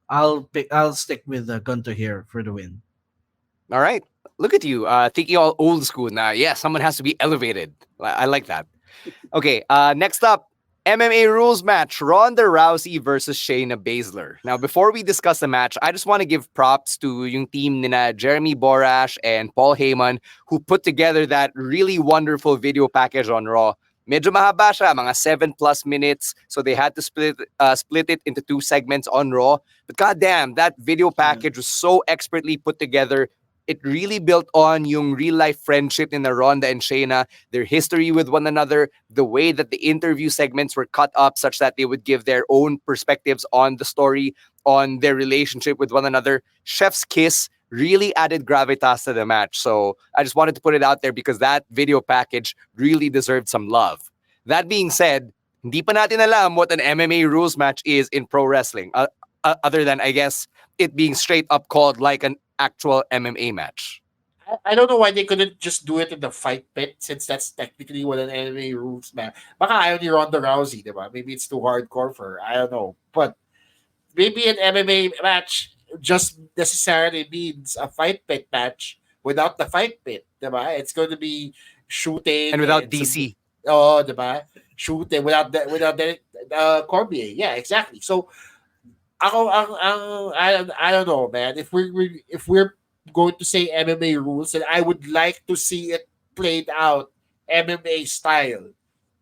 I'll stick with Gunther here for the win.
All right, look at you thinking all old school now. Yeah, someone has to be elevated. I like that. Okay, next up. MMA rules match, Ronda Rousey versus Shayna Baszler. Now, before we discuss the match, I just want to give props to yung team nina Jeremy Borash and Paul Heyman who put together that really wonderful video package on Raw. Medyo mahaba siya, mga 7+ minutes, so they had to split it into 2 segments on Raw. But goddamn, that video package was so expertly put together. It really built on yung real-life friendship in the Ronda and Shayna, their history with one another, the way that the interview segments were cut up such that they would give their own perspectives on the story, on their relationship with one another. Chef's kiss really added gravitas to the match. So I just wanted to put it out there because that video package really deserved some love. That being said, hindi pa natin alam what an MMA rules match is in pro wrestling, other than, I guess, it being straight up called like an actual MMA match.
I don't know why they couldn't just do it in the fight pit since that's technically what an MMA rules match. Baka ayaw ni Ronda Rousey, diba? Maybe it's too hardcore for her. I don't know. But maybe an MMA match just necessarily means a fight pit match without the fight pit, diba? It's going to be shooting
and without DC.
Diba? Shooting without the Cormier. Yeah, exactly. So I don't know, man. If we're going to say MMA rules, then I would like to see it played out MMA style,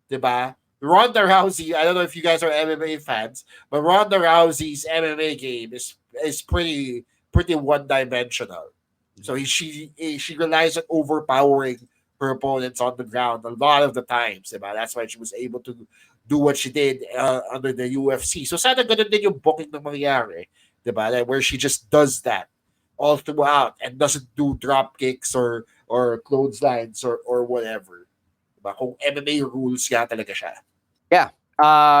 diba? Ronda Rousey, I don't know if you guys are MMA fans, but Ronda Rousey's MMA game is pretty one-dimensional. So she relies on overpowering her opponents on the ground a lot of the times, diba? That's why she was able to do what she did under the UFC. So sana ganun din yung booking ng mangyari, diba? Like, where she just does that all throughout and doesn't do drop kicks or clotheslines or whatever. Diba? Kung MMA rules nga talaga siya.
Yeah.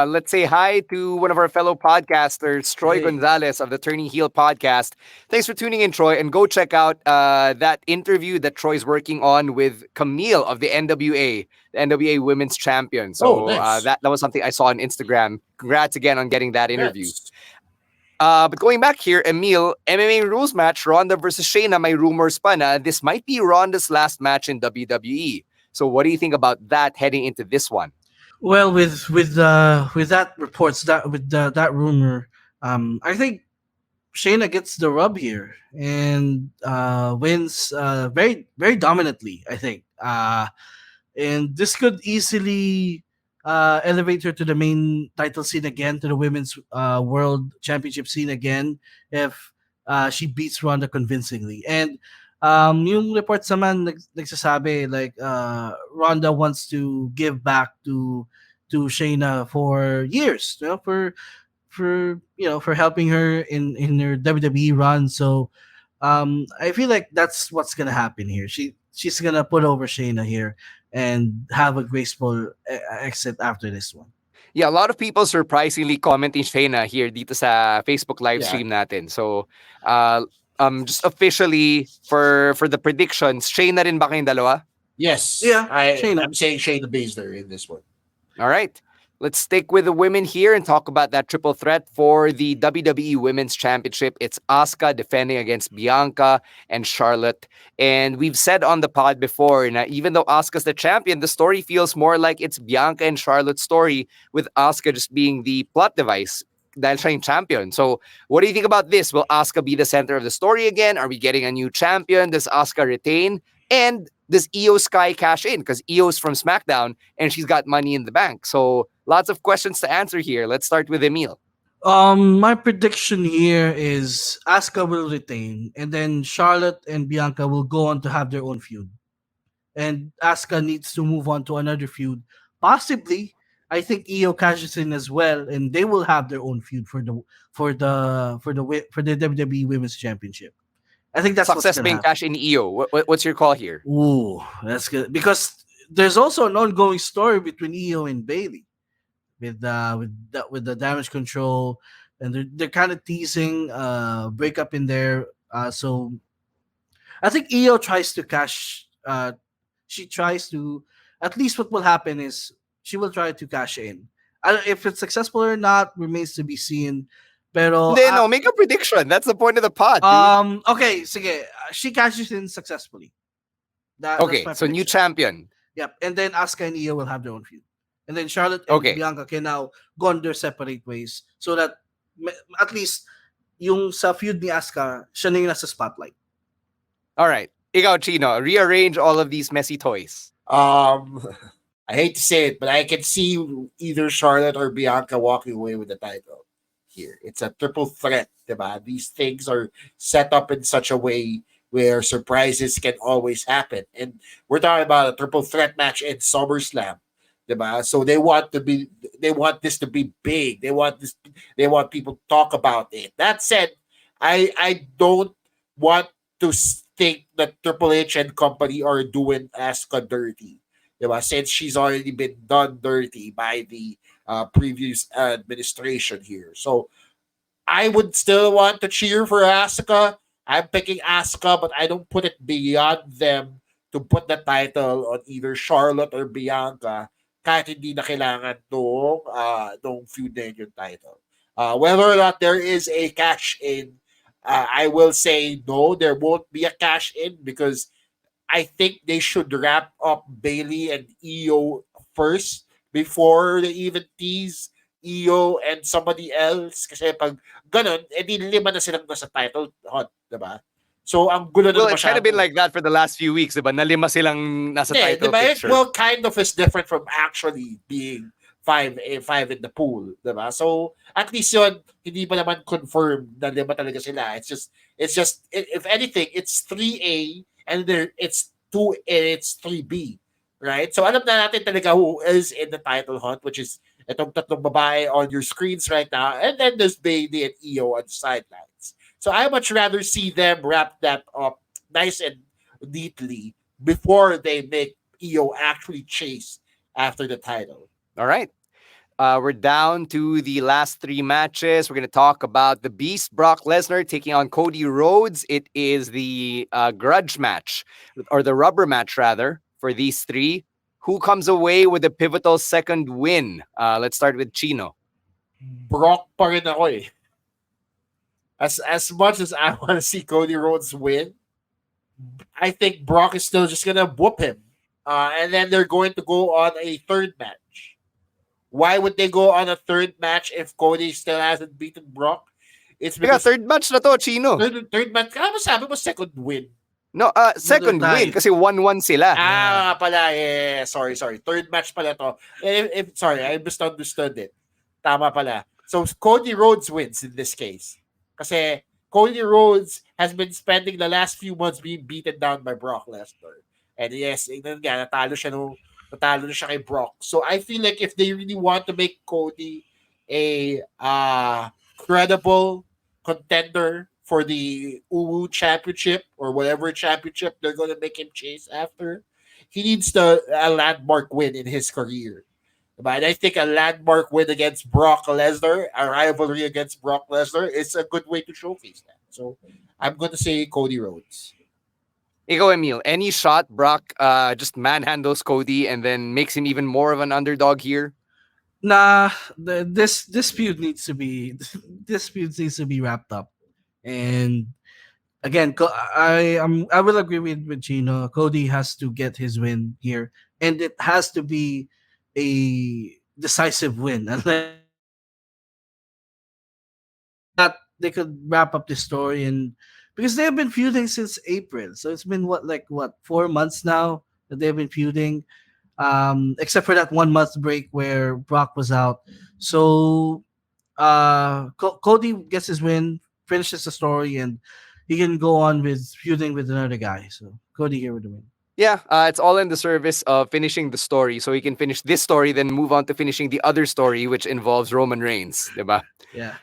Let's say hi to one of our fellow podcasters, Troy Gonzalez of the Turning Heel podcast. Thanks for tuning in, Troy, and go check out that interview that Troy's working on with Camille of the NWA Women's Champion. So
nice.
that was something I saw on Instagram. Congrats again on getting that interview.
Yes.
But going back here, Emile, MMA rules match, Ronda versus Shayna, may rumors pa na this might be Ronda's last match in WWE. So what do you think about that heading into this one?
Well, with that reports that rumor, I think Shayna gets the rub here and wins very very dominantly. I think, and this could easily elevate her to the main title scene again, to the women's world championship scene again, if she beats Ronda convincingly. And yung reports naman nagsasabi like Ronda wants to give back to Shayna for years, for helping her in her WWE run. So I feel like that's what's gonna happen here. She's gonna put over Shayna here and have a graceful exit after this one.
Yeah, a lot of people surprisingly commenting Shayna here dito sa Facebook live stream natin. So, just officially for the predictions, Shayna rin ba kayong dalawa?
Yes.
Yeah,
I'm saying Shayna Baszler in this one.
All right. Let's stick with the women here and talk about that triple threat for the WWE Women's Championship. It's Asuka defending against Bianca and Charlotte. And we've said on the pod before, now even though Asuka's the champion, the story feels more like it's Bianca and Charlotte's story, with Asuka just being the plot device dahil siya yung champion. So what do you think about this? Will Asuka be the center of the story again? Are we getting a new champion? Does Asuka retain? And does Io Sky cash in? Because Io's from SmackDown and she's got money in the bank. So lots of questions to answer here. Let's start with Emile.
My prediction here is Asuka will retain, and then Charlotte and Bianca will go on to have their own feud. And Asuka needs to move on to another feud. Possibly, I think Io cashes in as well, and they will have their own feud for the WWE Women's Championship. I think that's
success being cash in Io. What's your call here?
Ooh, that's good because there's also an ongoing story between Io and Bailey with the damage control, and they're kind of teasing breakup in there. So I think Io tries to cash. She tries to. At least what will happen is she will try to cash in. If it's successful or not remains to be seen. Pero
no, make a prediction. That's the point of the pod.
Okay, sige. She cashes in successfully.
Okay, so new champion.
Yep, and then Asuka and Io will have their own feud. And then Charlotte and Bianca can now go on their separate ways so that at least yung sa feud ni Asuka, siya na yung nasa spotlight.
All right. Ikaw, Chino, rearrange all of these messy toys.
I hate to say it, but I can see either Charlotte or Bianca walking away with the title here. It's a triple threat, diba? These things are set up in such a way where surprises can always happen. And we're talking about a triple threat match in SummerSlam. Diba? So they want this to be big. They want people to talk about it. That said, I don't want to think that Triple H and company are doing Asuka dirty. Diba? Since she's already been done dirty by the previous administration here. So I would still want to cheer for Asuka. I'm picking Asuka, but I don't put it beyond them to put the title on either Charlotte or Bianca kahit hindi na kailangan nung feud na yung title. Whether or not there is a cash-in, I will say no, there won't be a cash-in because I think they should wrap up Bailey and Io first before they even tease Io and somebody else. Kasi pag ganun, edi lima na silang nasa title hunt, diba? So, ang gulo na
it's kind of been like that for the last few weeks, diba? Nalima silang nasa title
diba?
picture.
Well, kind of is different from actually being five in the pool, diba? So, at least yun, hindi pa naman confirmed na lima talaga sila. It's just if anything, it's 3A and it's 2 and it's 3B. Right? So alam na natin talaga who is in the title hunt, which is itong tatlong babae on your screens right now. And then there's Bailey and Io on the sidelines. So I much rather see them wrap that up nice and neatly before they make Io actually chase after the title.
All right. We're down to the last three matches. We're going to talk about the Beast, Brock Lesnar, taking on Cody Rhodes. It is the grudge match, or the rubber match, rather, for these three. Who comes away with a pivotal second win? Let's start with Chino.
Brock pa rin ako eh. As much as I want to see Cody Rhodes win, I think Brock is still just going to whoop him. And then they're going to go on a third match. Why would they go on a third match if Cody still hasn't beaten Brock? It's because
third match na to, Chino.
Third match. Kaya sabi mo second win.
No, second win kasi 1-1 sila.
Pala. Yeah. Sorry. Third match pala to. Sorry, I misunderstood it. Tama pala. So Cody Rhodes wins in this case. Kasi Cody Rhodes has been spending the last few months being beaten down by Brock Lesnar. And yes, natalo na siya kay Brock. So I feel like if they really want to make Cody a credible contender for the Uwu championship or whatever championship they're going to make him chase after, he needs a landmark win in his career. But I think a landmark win against Brock Lesnar, a rivalry against Brock Lesnar, is a good way to showcase that. So I'm going to say Cody Rhodes.
Ikaw, Emile, any shot Brock just manhandles Cody and then makes him even more of an underdog here?
Nah, this feud needs to be wrapped up. And again, I will agree with Chino. Cody has to get his win here, and it has to be a decisive win. Unless that they could wrap up the story, and because they have been feuding since April, so it's been what 4 months now that they've been feuding. Except for that 1 month break where Brock was out. So Cody gets his win, finishes the story, and he can go on with feuding with another guy. So Cody here with the win.
Yeah, it's all in the service of finishing the story, so he can finish this story, then move on to finishing the other story, which involves Roman Reigns, diba?
Yeah.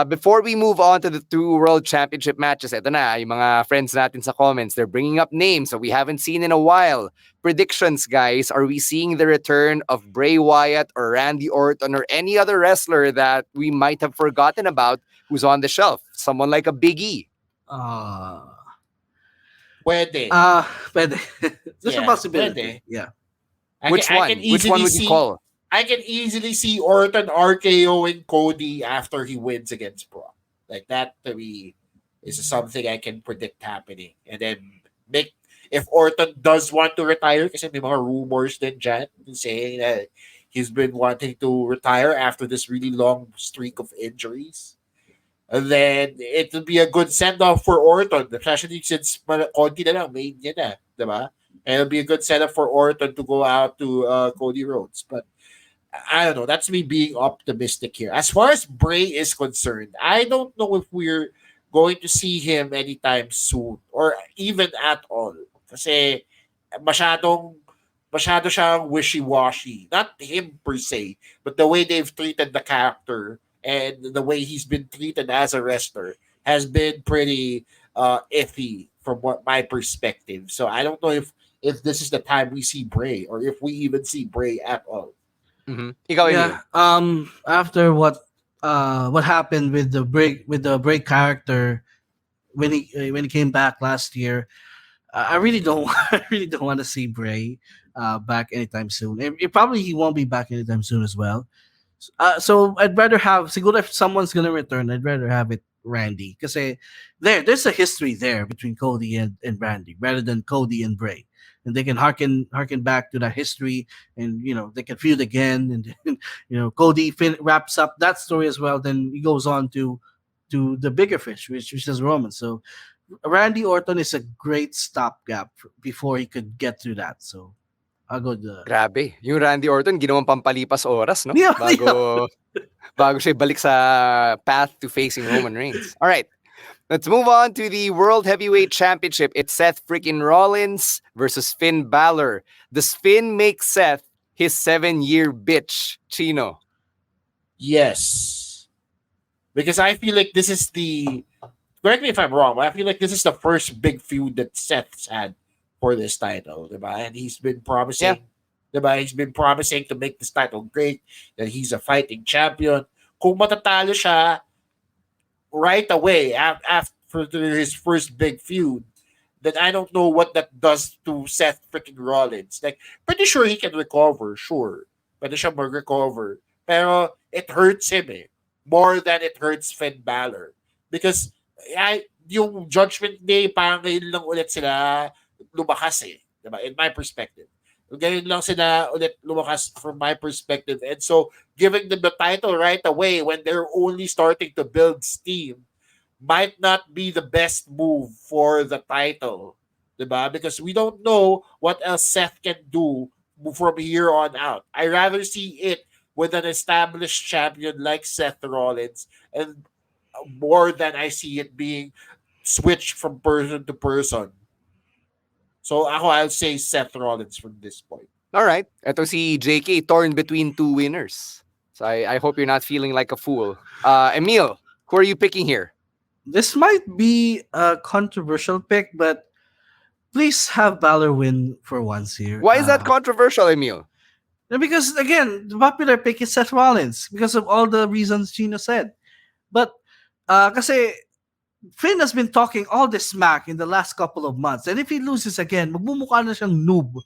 Before we move on to the two World Championship matches, eto na, yung mga friends natin sa comments, they're bringing up names that we haven't seen in a while. Predictions, guys. Are we seeing the return of Bray Wyatt or Randy Orton or any other wrestler that we might have forgotten about who's on the shelf? Someone like a Big E.
Pwede.
Pwede. There's a possibility.
Pwede.
Yeah.
Which one would you call?
I can easily see Orton RKO and Cody after he wins against Brock. Like that to me is something I can predict happening. And then if Orton does want to retire, kasi may mga rumors din dyan saying that he's been wanting to retire after this really long streak of injuries. And then it will be a good send-off for Orton, especially since konti na lang, main niya na, diba? And it'll be a good setup for Orton to go out to Cody Rhodes. But I don't know. That's me being optimistic here. As far as Bray is concerned, I don't know if we're going to see him anytime soon or even at all. Kasi masyado siyang wishy-washy. Not him per se, but the way they've treated the character and the way he's been treated as a wrestler has been pretty iffy from my perspective. So I don't know if this is the time we see Bray or if we even see Bray at all.
Mm-hmm.
Yeah. After what happened with the Bray character when he came back last year, I really don't want to see Bray back anytime soon. He won't be back anytime soon as well. So I'd rather have siguro if someone's gonna return, I'd rather have it Randy because there's a history there between Cody and Randy rather than Cody and Bray. And they can harken back to that history, and they can feud again, and Cody wraps up that story as well. Then he goes on to the bigger fish, which is Roman. So Randy Orton is a great stopgap before he could get through that. So I'll go the.
Grabe, yung Randy Orton ginawang pampalipas oras, no?
Yeah,
bago siya balik sa path to facing Roman Reigns. All right. Let's move on to the World Heavyweight Championship. It's Seth freaking Rollins versus Finn Balor. Does Finn make Seth his 7-year bitch, Chino?
Yes. Because I feel like this is the, correct me if I'm wrong, but I feel like this is the first big feud that Seth's had for this title, diba? And he's been
Yeah.
promising, diba? He's been promising to make this title great, that he's a fighting champion. Kung matatalo siya right away after his first big feud, then I don't know what that does to Seth freaking Rollins. Like, pretty sure he can recover, sure. Pwede siya mag-recover. Pero it hurts him more than it hurts Finn Balor. Because yung Judgment Day, parang ngayon lang ulit sila lumakas Diba? In my perspective. Ngayon lang sila ulit lumakas from my perspective. And so, giving them the title right away when they're only starting to build steam might not be the best move for the title. Diba? Because we don't know what else Seth can do from here on out. I rather see it with an established champion like Seth Rollins and more than I see it being switched from person to person. So I'll say Seth Rollins from this point.
All right. Ito si JK, torn between two winners. So I hope you're not feeling like a fool. Emile, who are you picking here?
This might be a controversial pick, but please have Balor win for once here.
Why is that controversial, Emile?
Because again, the popular pick is Seth Rollins because of all the reasons Chino said. But kasi Finn has been talking all this smack in the last couple of months, and if he loses again, magmumukha na siyang noob,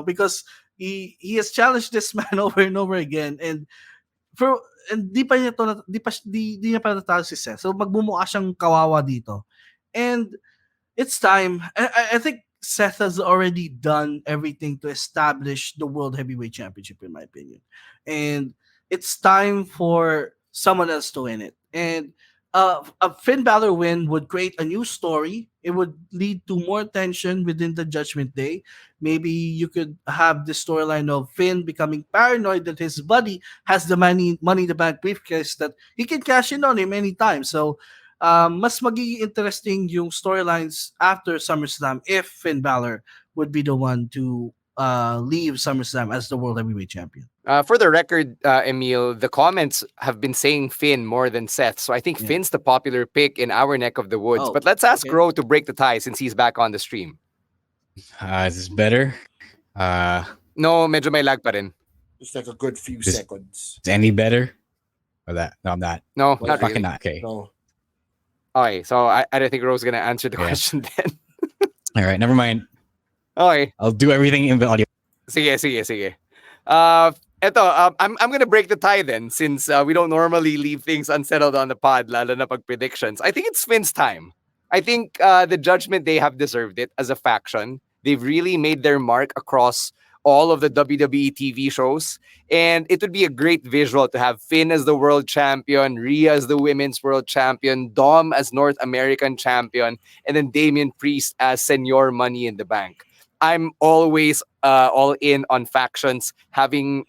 because he has challenged this man over and over again, and di pa niya pa natalo si Seth. So magmumukha siyang kawawa dito. And it's time. I think Seth has already done everything to establish the World Heavyweight Championship, in my opinion. And it's time for someone else to win it. And a Finn Balor win would create a new story. It would lead to more tension within the Judgment Day. Maybe you could have the storyline of Finn becoming paranoid that his buddy has the money in the bank briefcase that he can cash in on him anytime. So mas magiging interesting yung storylines after SummerSlam if Finn Balor would be the one to leave SummerSlam as the World Heavyweight Champion.
For the record, Emile, the comments have been saying Finn more than Seth. So I think Finn's the popular pick in our neck of the woods. But let's ask Ro to break the tie since he's back on the stream.
Is this better?
No, medyo may lag pa rin.
It's like a good few seconds.
Is any better? Or that? No, I'm not.
No,
Well,
not
fucking
really.
not. Okay.
No.
Okay, so I don't think Ro's gonna answer the question then.
All right, never mind.
Okay.
I'll do everything in the audio.
Sige. I'm gonna break the tie then since we don't normally leave things unsettled on the pod, lalo na pag predictions. I think it's Finn's time. I think the Judgment Day have deserved it as a faction. They've really made their mark across all of the WWE TV shows. And it would be a great visual to have Finn as the world champion, Rhea as the women's world champion, Dom as North American champion, and then Damian Priest as Senior Money in the Bank. I'm always all in on factions having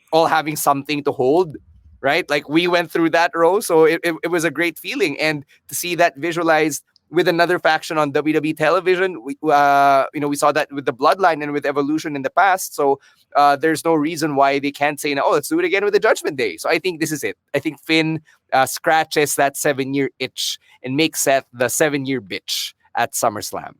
something to hold, right? Like we went through that row, so it was a great feeling. And to see that visualized with another faction on WWE television, we saw that with the Bloodline and with Evolution in the past. So there's no reason why they can't say, "Oh, let's do it again with the Judgment Day." So I think this is it. I think Finn scratches that 7-year itch and makes Seth the 7-year bitch at SummerSlam.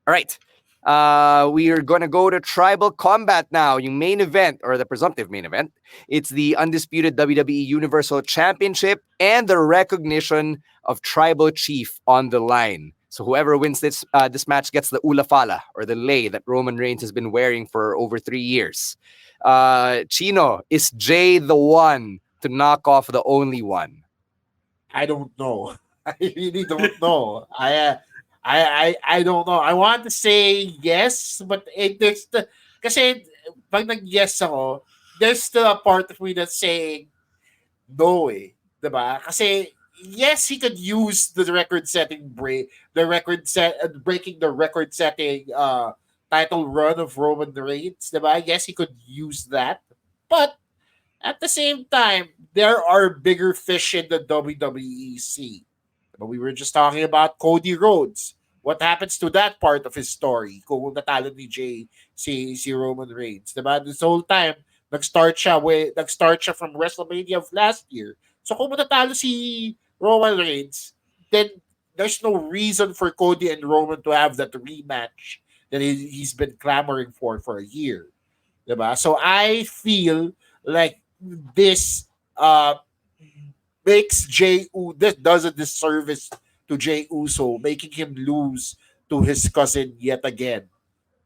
All right. We are going to go to Tribal Combat now, yung main event, or the presumptive main event. It's the undisputed WWE Universal Championship and the recognition of Tribal Chief on the line. So whoever wins this match gets the ulafala, or the lei that Roman Reigns has been wearing for over 3 years. Chino, is Jay the one to knock off the only one?
I don't know. I really don't know. I don't know. I want to say yes, but there's kasi pag nag-yes ako, there's still a part of me that's saying no diba? Kasi yes, he could use the breaking the record-setting title run of Roman Reigns, diba? Yes, he could use that, but at the same time, there are bigger fish in the WWE sea. But we were just talking about Cody Rhodes. What happens to that part of his story kung natalo ni Jay si Roman Reigns? Diba? This whole time, nag-start siya from WrestleMania of last year. So kung matatalo si Roman Reigns, then there's no reason for Cody and Roman to have that rematch that he's been clamoring for a year. Diba? So I feel like this makes this does a disservice to Jey Uso, making him lose to his cousin yet again.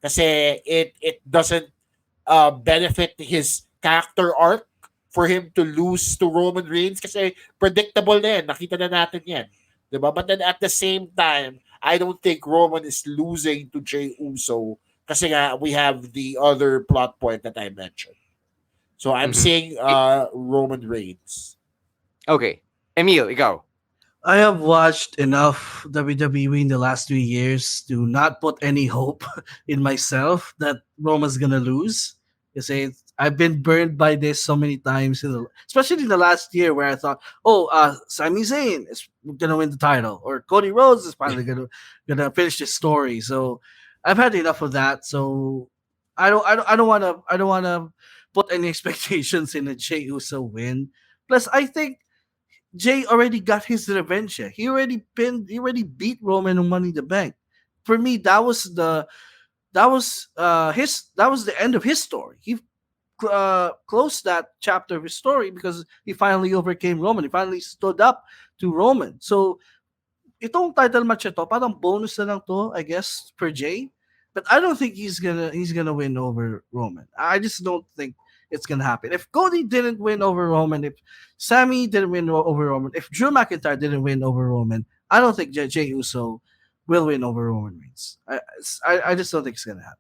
Kasi it doesn't benefit his character arc for him to lose to Roman Reigns kasi predictable na yan. Nakita na natin yan. Diba? But then at the same time, I don't think Roman is losing to Jey Uso kasi nga we have the other plot point that I mentioned. So I'm saying Roman Reigns.
Okay. Emile, ikaw.
I have watched enough WWE in the last 3 years to not put any hope in myself that Roman's gonna lose. I've been burned by this so many times, especially in the last year where I thought, Sami Zayn is gonna win the title, or Cody Rhodes is finally gonna finish this story. So I've had enough of that. So I don't wanna put any expectations in a Jey Uso win. Plus, I think Jay already got his revenge. He already beat Roman on Money in the Bank. For me, that was the end of his story. He closed that chapter of his story because he finally overcame Roman. He finally stood up to Roman. So itong title match ito, parang bonus na lang to, I guess, for Jay. But I don't think he's gonna win over Roman. I just don't think it's gonna happen. If Cody didn't win over Roman, if Sammy didn't win over Roman, if Drew McIntyre didn't win over Roman, I don't think Jey Uso will win over Roman Reigns. I just don't think it's gonna happen.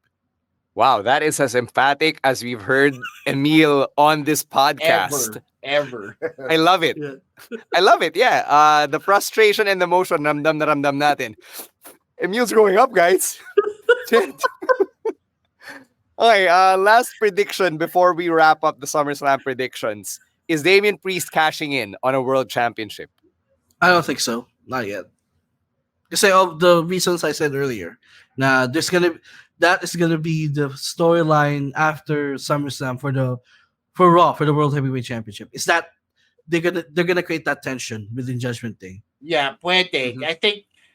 Wow, that is as emphatic as we've heard Emile on this podcast.
Ever.
I love it.
Yeah.
I love it. Yeah. The frustration and the emotion, ramdam na ramdam natin. Emile's growing up, guys. Okay, last prediction before we wrap up the SummerSlam predictions. Is Damian Priest cashing in on a world championship?
I don't think so. Not yet. Kasi of the reasons I said earlier. That is gonna be the storyline after SummerSlam for Raw for the World Heavyweight Championship. Is that they're gonna create that tension within Judgment Day.
Yeah, pwede.
Mhm.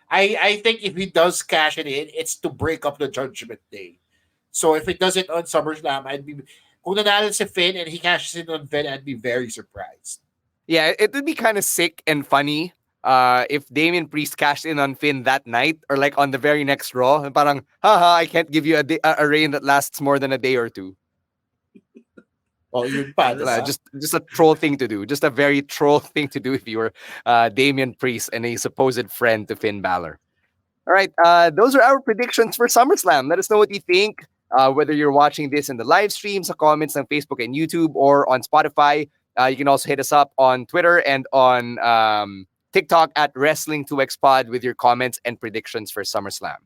I think if he does cash it in, it's to break up the Judgment Day. So if it does it on SummerSlam, kung nanalo si Finn and he cashes in on Finn, I'd be very surprised.
Yeah, it would be kind of sick and funny if Damian Priest cashed in on Finn that night or like on the very next Raw. And parang, haha, I can't give you a reign that lasts more than a day or two.
Oh, yun pa, diba?
Just a troll thing to do. Just a very troll thing to do if you were Damian Priest and a supposed friend to Finn Balor. All right, those are our predictions for SummerSlam. Let us know what you think. Whether you're watching this in the live streams, the comments on Facebook and YouTube, or on Spotify. You can also hit us up on Twitter and on TikTok at Wrestling2XPod with your comments and predictions for SummerSlam.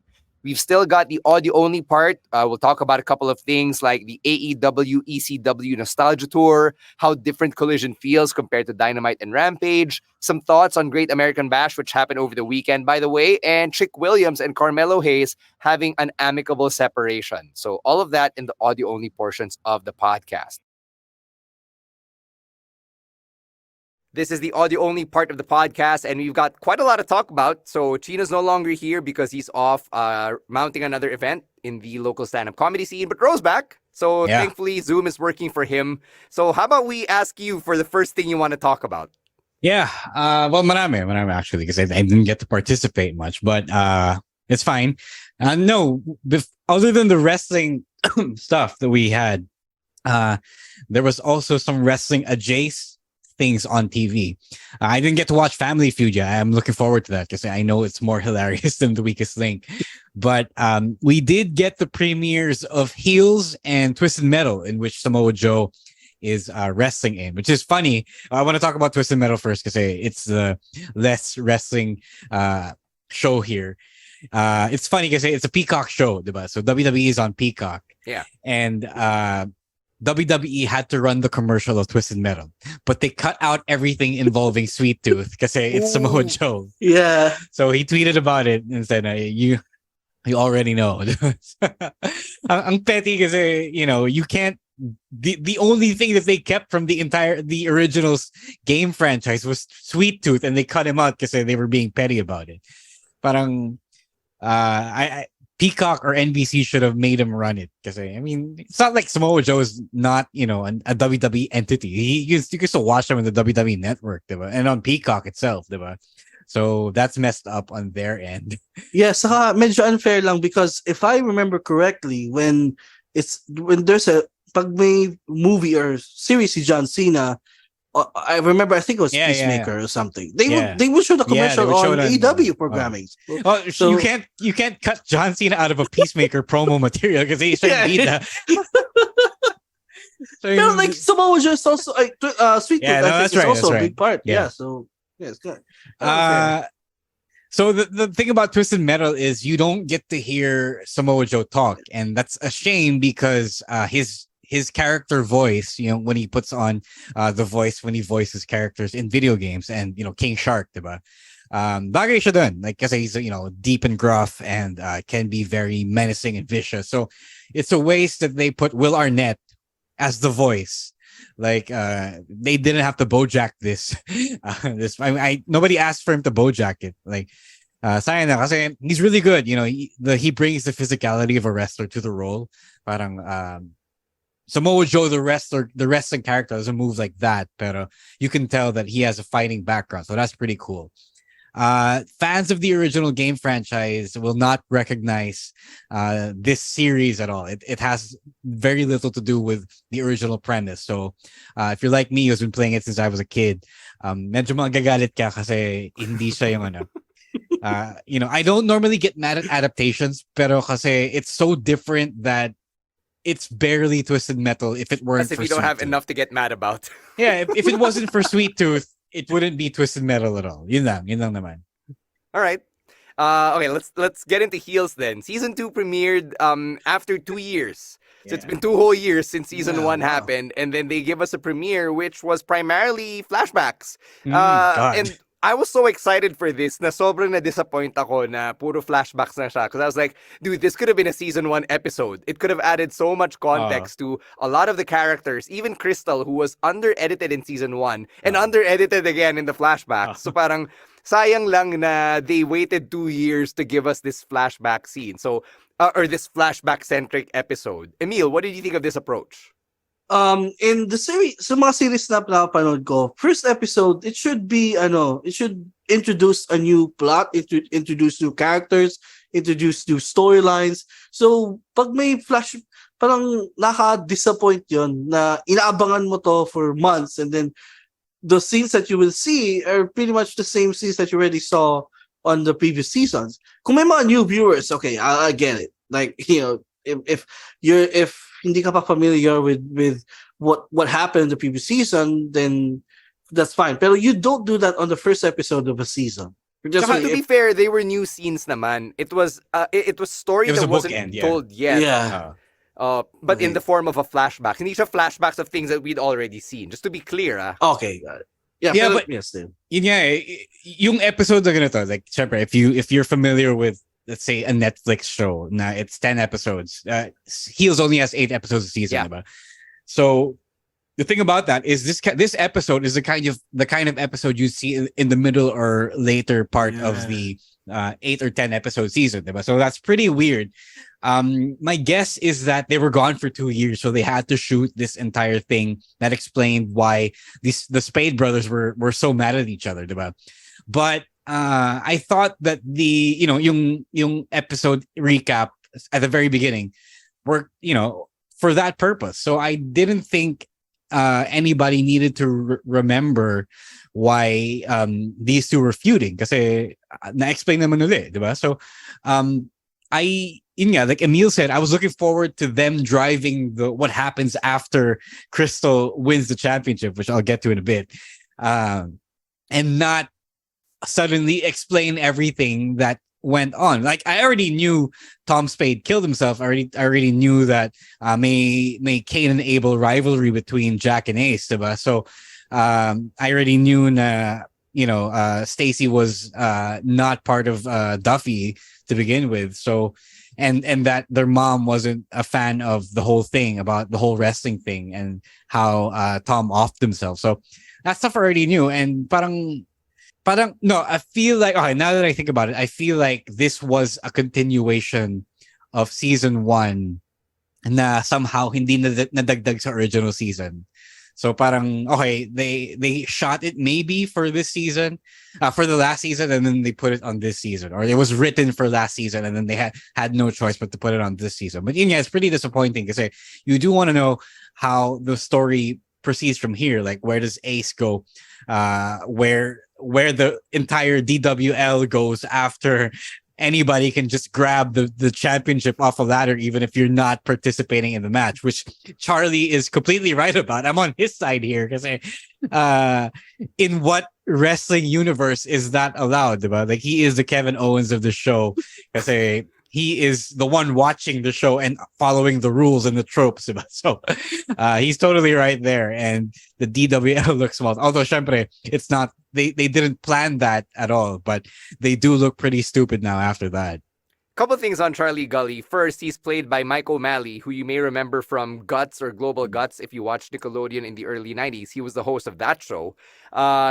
We've still got the audio-only part. We'll talk about a couple of things like the AEW ECW Nostalgia Tour, how different Collision feels compared to Dynamite and Rampage, some thoughts on Great American Bash, which happened over the weekend, by the way, and Trick Williams and Carmelo Hayes having an amicable separation. So all of that in the audio-only portions of the podcast. This is the audio-only part of the podcast, and we've got quite a lot to talk about. So Chino's no longer here because he's off mounting another event in the local stand-up comedy scene. But Ro's back, so thankfully Zoom is working for him. So how about we ask you for the first thing you want to talk about?
Yeah, well, marami actually, because I didn't get to participate much, but it's fine. No, other than the wrestling stuff that we had, there was also some wrestling adjacent things on TV. I didn't get to watch Family Feud yet. I'm looking forward to that because I know it's more hilarious than The Weakest Link. But we did get the premieres of Heels and Twisted Metal, in which Samoa Joe is wrestling in, which is funny. I want to talk about Twisted Metal first because it's the less wrestling show here. It's funny because it's a Peacock show, diba? So WWE is on Peacock.
Yeah.
And WWE had to run the commercial of Twisted Metal, but they cut out everything involving Sweet Tooth because it's Samoa Joe.
Yeah.
So he tweeted about it and said, "You already know." Ang petty kasi, you can't. The only thing that they kept from the original game franchise was Sweet Tooth, and they cut him out because they were being petty about it. Parang, I Peacock or NBC should have made him run it because it's not like Samoa Joe is not a WWE entity. You can still watch him on the WWE network, diba? And on Peacock itself, diba? So that's messed up on their end.
Yeah, saka medyo unfair lang because if I remember correctly, when there's a pag may movie or series si John Cena, I remember I think it was Peacemaker or something. They would show the commercial on AEW programming.
So you can't cut John Cena out of a Peacemaker promo material because he shouldn't need that. So,
like Samoa Joe is also Sweet Tooth. I think is also a big part. Yeah, so it's good.
So the thing about Twisted Metal is you don't get to hear Samoa Joe talk, and that's a shame because his character voice, when he puts on the voice when he voices characters in video games, and King Shark, diba? Bagay siya dun, like kasi he's deep and gruff and can be very menacing and vicious. So it's a waste that they put Will Arnett as the voice. Like they didn't have to Bojack this. Nobody asked for him to Bojack it. Like sayang na kasi he's really good. He brings the physicality of a wrestler to the role. Parang Samoa Joe, the wrestling character, doesn't move like that, but you can tell that he has a fighting background, so that's pretty cool. Fans of the original game franchise will not recognize this series at all. It has very little to do with the original premise. So if you're like me, who's been playing it since I was a kid, medyo magagalit ka kasi hindi siya yung ano. I don't normally get mad at adaptations, pero kasi it's so different that it's barely Twisted Metal if it weren't
As if
for
you don't
Sweet
have
Tooth.
enough to get mad about.
Yeah, if it wasn't for Sweet Tooth, it wouldn't be Twisted Metal at all. Yun lang naman.
All right. Okay, let's get into heels then. Season 2 premiered after 2 years. So it's been 2 whole years since season 1 happened, and then they give us a premiere which was primarily flashbacks. And I was so excited for this na sobrang na-disappoint ako na puro flashbacks na siya. Because I was like, dude, this could have been a season 1 episode. It could have added so much context to a lot of the characters. Even Crystal, who was under-edited in season 1 and under-edited again in the flashbacks. So parang sayang lang na they waited 2 years to give us this flashback scene. So, or this flashback-centric episode. Emile, what did you think of this approach?
In the series, sa mga series na pinapanood ko, first episode, it should introduce a new plot, introduce new characters, introduce new storylines. So, pag may flash, parang naka-disappoint yon na inaabangan mo to for months, and then the scenes that you will see are pretty much the same scenes that you already saw on the previous seasons. Kung may mga new viewers, okay, I get it. Like, if hindi ka pa familiar with what happened in the previous season, then that's fine. Pero you don't do that on the first episode of a season.
To be fair, they were new scenes naman. It was story that wasn't told yet.
Yeah.
But in the form of a flashback. Hindi siya flashbacks of things that we'd already seen. Just to be clear.
Okay, got it. Yeah, but yes, then.
Yung episode na ganito, like, syempre, if you're familiar with, let's say, a Netflix show, na it's 10 episodes. Heels only has 8 episodes a season, diba? So the thing about that is this episode is the kind of episode you see in the middle or later part of the 8 or 10 episode season, diba? So that's pretty weird. My guess is that they were gone for 2 years, so they had to shoot this entire thing that explained why the Spade brothers were so mad at each other, diba? But I thought that yung episode recap at the very beginning were, for that purpose. So I didn't think anybody needed to remember why these two were feuding kasi na-explain naman ulit, diba? So like Emile said, I was looking forward to them driving what happens after Crystal wins the championship, which I'll get to in a bit, and not suddenly explain everything that went on. Like I already knew Tom Spade killed himself. I already knew that may Cain and Abel rivalry between Jack and Ace, diba? So I already knew Stacy was not part of Duffy to begin with. So and that their mom wasn't a fan of the whole thing about the whole wrestling thing and how Tom offed himself. So that stuff I already knew. And parang no, I feel like, okay, now that I think about it, I feel like this was a continuation of season 1 na somehow hindi nadagdag sa original season. So parang, okay, they shot it maybe for this season, for the last season, and then they put it on this season. Or it was written for last season, and then they had no choice but to put it on this season. But yeah, it's pretty disappointing because you do want to know how the story proceeds from here. Like, where does Ace go? Where the entire DWL goes after anybody can just grab the championship off a ladder, even if you're not participating in the match, which Charlie is completely right about. I'm on his side here because in what wrestling universe is that allowed? Diba? Like, he is the Kevin Owens of the show because he is the one watching the show and following the rules and the tropes. Diba? So he's totally right there. And the DWL looks small. Although, syempre, it's not, they didn't plan that at all, but they do look pretty stupid now after that.
Couple things on Charlie Gully. First, he's played by Mike O'Malley, who you may remember from Guts or Global Guts if you watched Nickelodeon in the early 90s. He was the host of that show.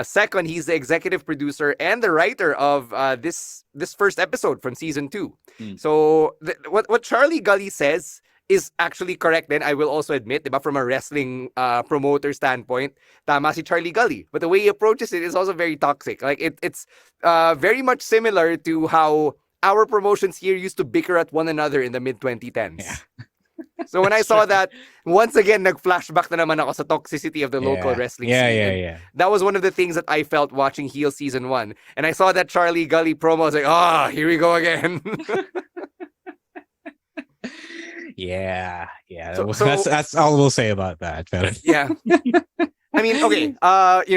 Second, he's the executive producer and the writer of this first episode from season 2. So what Charlie Gully says is actually correct. Then I will also admit, diba, from a wrestling promoter standpoint, tama si Charlie Gully. But the way he approaches it is also very toxic. Like it's very much similar to how our promotions here used to bicker at one another in the mid-2010s. Yeah. So when I saw that, once again, nag-flashback na naman ako sa toxicity of the local wrestling scene. Yeah. That was one of the things that I felt watching Heel Season 1. And I saw that Charlie Gully promo. I was like, here we go again.
Yeah. So, that's all we'll say about that.
Yeah. I mean, okay,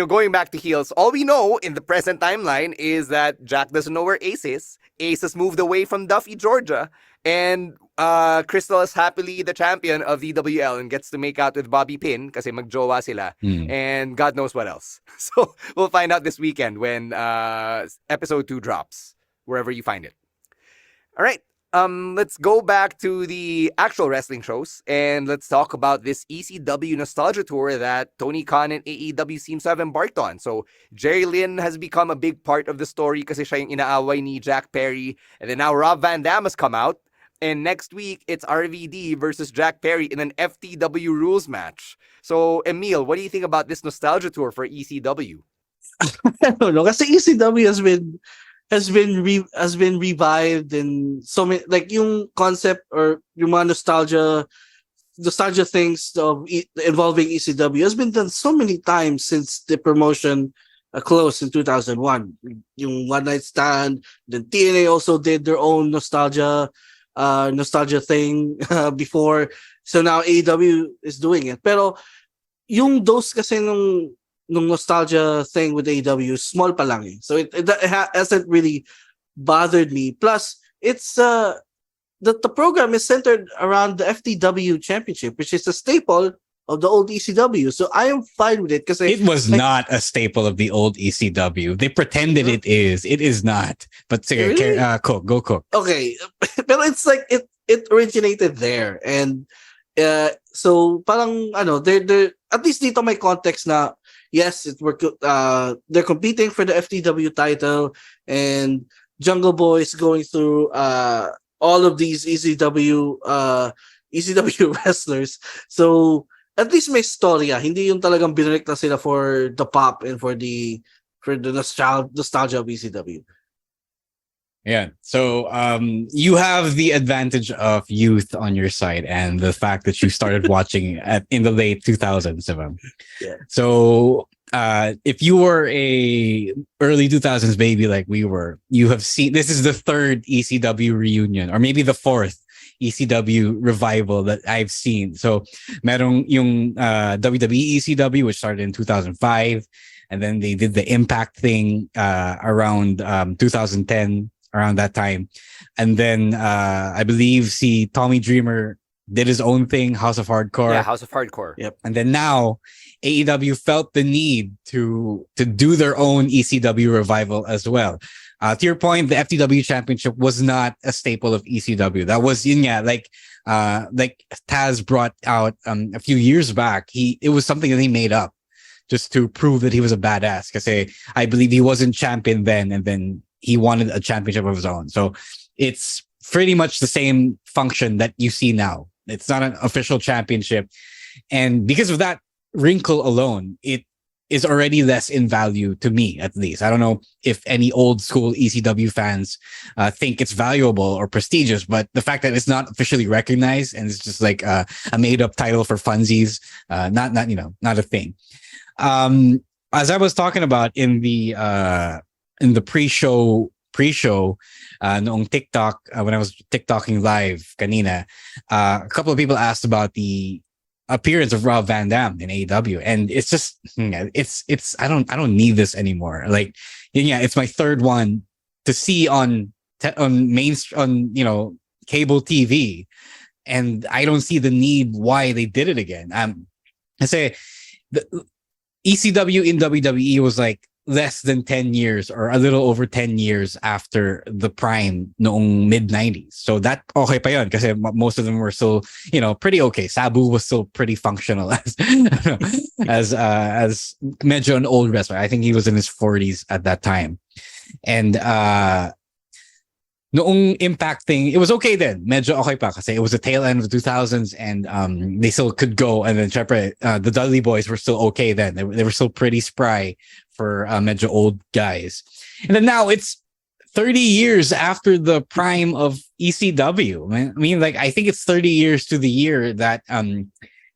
going back to heels, all we know in the present timeline is that Jack doesn't know where Ace is. Ace has moved away from Duffy, Georgia, and Crystal is happily the champion of DWL and gets to make out with Bobby Pin kasi magjowa sila, and God knows what else. So we'll find out this weekend when episode 2 drops, wherever you find it. All right. Let's go back to the actual wrestling shows and let's talk about this ECW nostalgia tour that Tony Khan and AEW seems to have embarked on. So Jerry Lynn has become a big part of the story kasi siya yung inaaway ni Jack Perry, and then now Rob Van Dam has come out, and next week it's RVD versus Jack Perry in an FTW rules match. So Emile, what do you think about this nostalgia tour for ECW?
I don't know, kasi ECW has been revived in so many, like yung concept or yung mga nostalgia things of involving ECW has been done so many times since the promotion closed in 2001. Yung One Night Stand, then TNA also did their own nostalgia thing before. So now AEW is doing it. Pero yung dose kasi nung nostalgia thing with AEW, small pa lang eh. So it hasn't really bothered me. Plus, it's the program is centered around the FTW Championship, which is a staple of the old ECW. So I am fine with it because
it was not a staple of the old ECW. They pretended it is. It is not. But sige, really? Go cook.
Okay, but it's like it originated there, and so parang they're at least dito may context na. Yes, they're competing for the FTW title, and Jungle Boy is going through all of these ECW wrestlers. So at least may storya. Hindi yung talagang binalik na sila for the pop and for the nostalgia of ECW.
Yeah. So you have the advantage of youth on your side and the fact that you started watching in the late 2000s.
Yeah.
So if you were a early 2000s baby like we were, you have seen this is the third ECW reunion or maybe the fourth ECW revival that I've seen. So merong yung WWE ECW, which started in 2005, and then they did the Impact thing around 2010. around that time. And then I believe Tommy Dreamer did his own thing, House of Hardcore.
Yeah, House of Hardcore.
Yep. And then now AEW felt the need to do their own ECW revival as well. To your point, the FTW Championship was not a staple of ECW. That was like Taz brought out a few years back. It was something that he made up just to prove that he was a badass. Because I believe he wasn't champion then, and then he wanted a championship of his own. So it's pretty much the same function that you see now. It's not an official championship. And because of that wrinkle alone, it is already less in value to me, at least. I don't know if any old school ECW fans think it's valuable or prestigious, but the fact that it's not officially recognized and it's just like a made up title for funsies, not a thing. As I was talking about in the pre-show noong TikTok, when I was TikToking live kanina, a couple of people asked about the appearance of Rob Van Dam in AEW, and it's just it's I don't need this anymore. Like, yeah, it's my third one to see on cable TV, and I don't see the need why they did it again. I say the ECW in WWE was like less than 10 years or a little over 10 years after the prime noong mid-90s. So that okay pa yun kasi most of them were still, pretty okay. Sabu was still pretty functional as medyo an old wrestler. I think he was in his 40s at that time. And noong Impact thing, it was okay then. Medyo okay pa kasi it was the tail end of the 2000s and they still could go. And then syempre, the Dudley Boys were still okay then. They were still pretty spry for medyo old guys. And then now it's 30 years after the prime of ECW. I mean, like, I think it's 30 years to the year that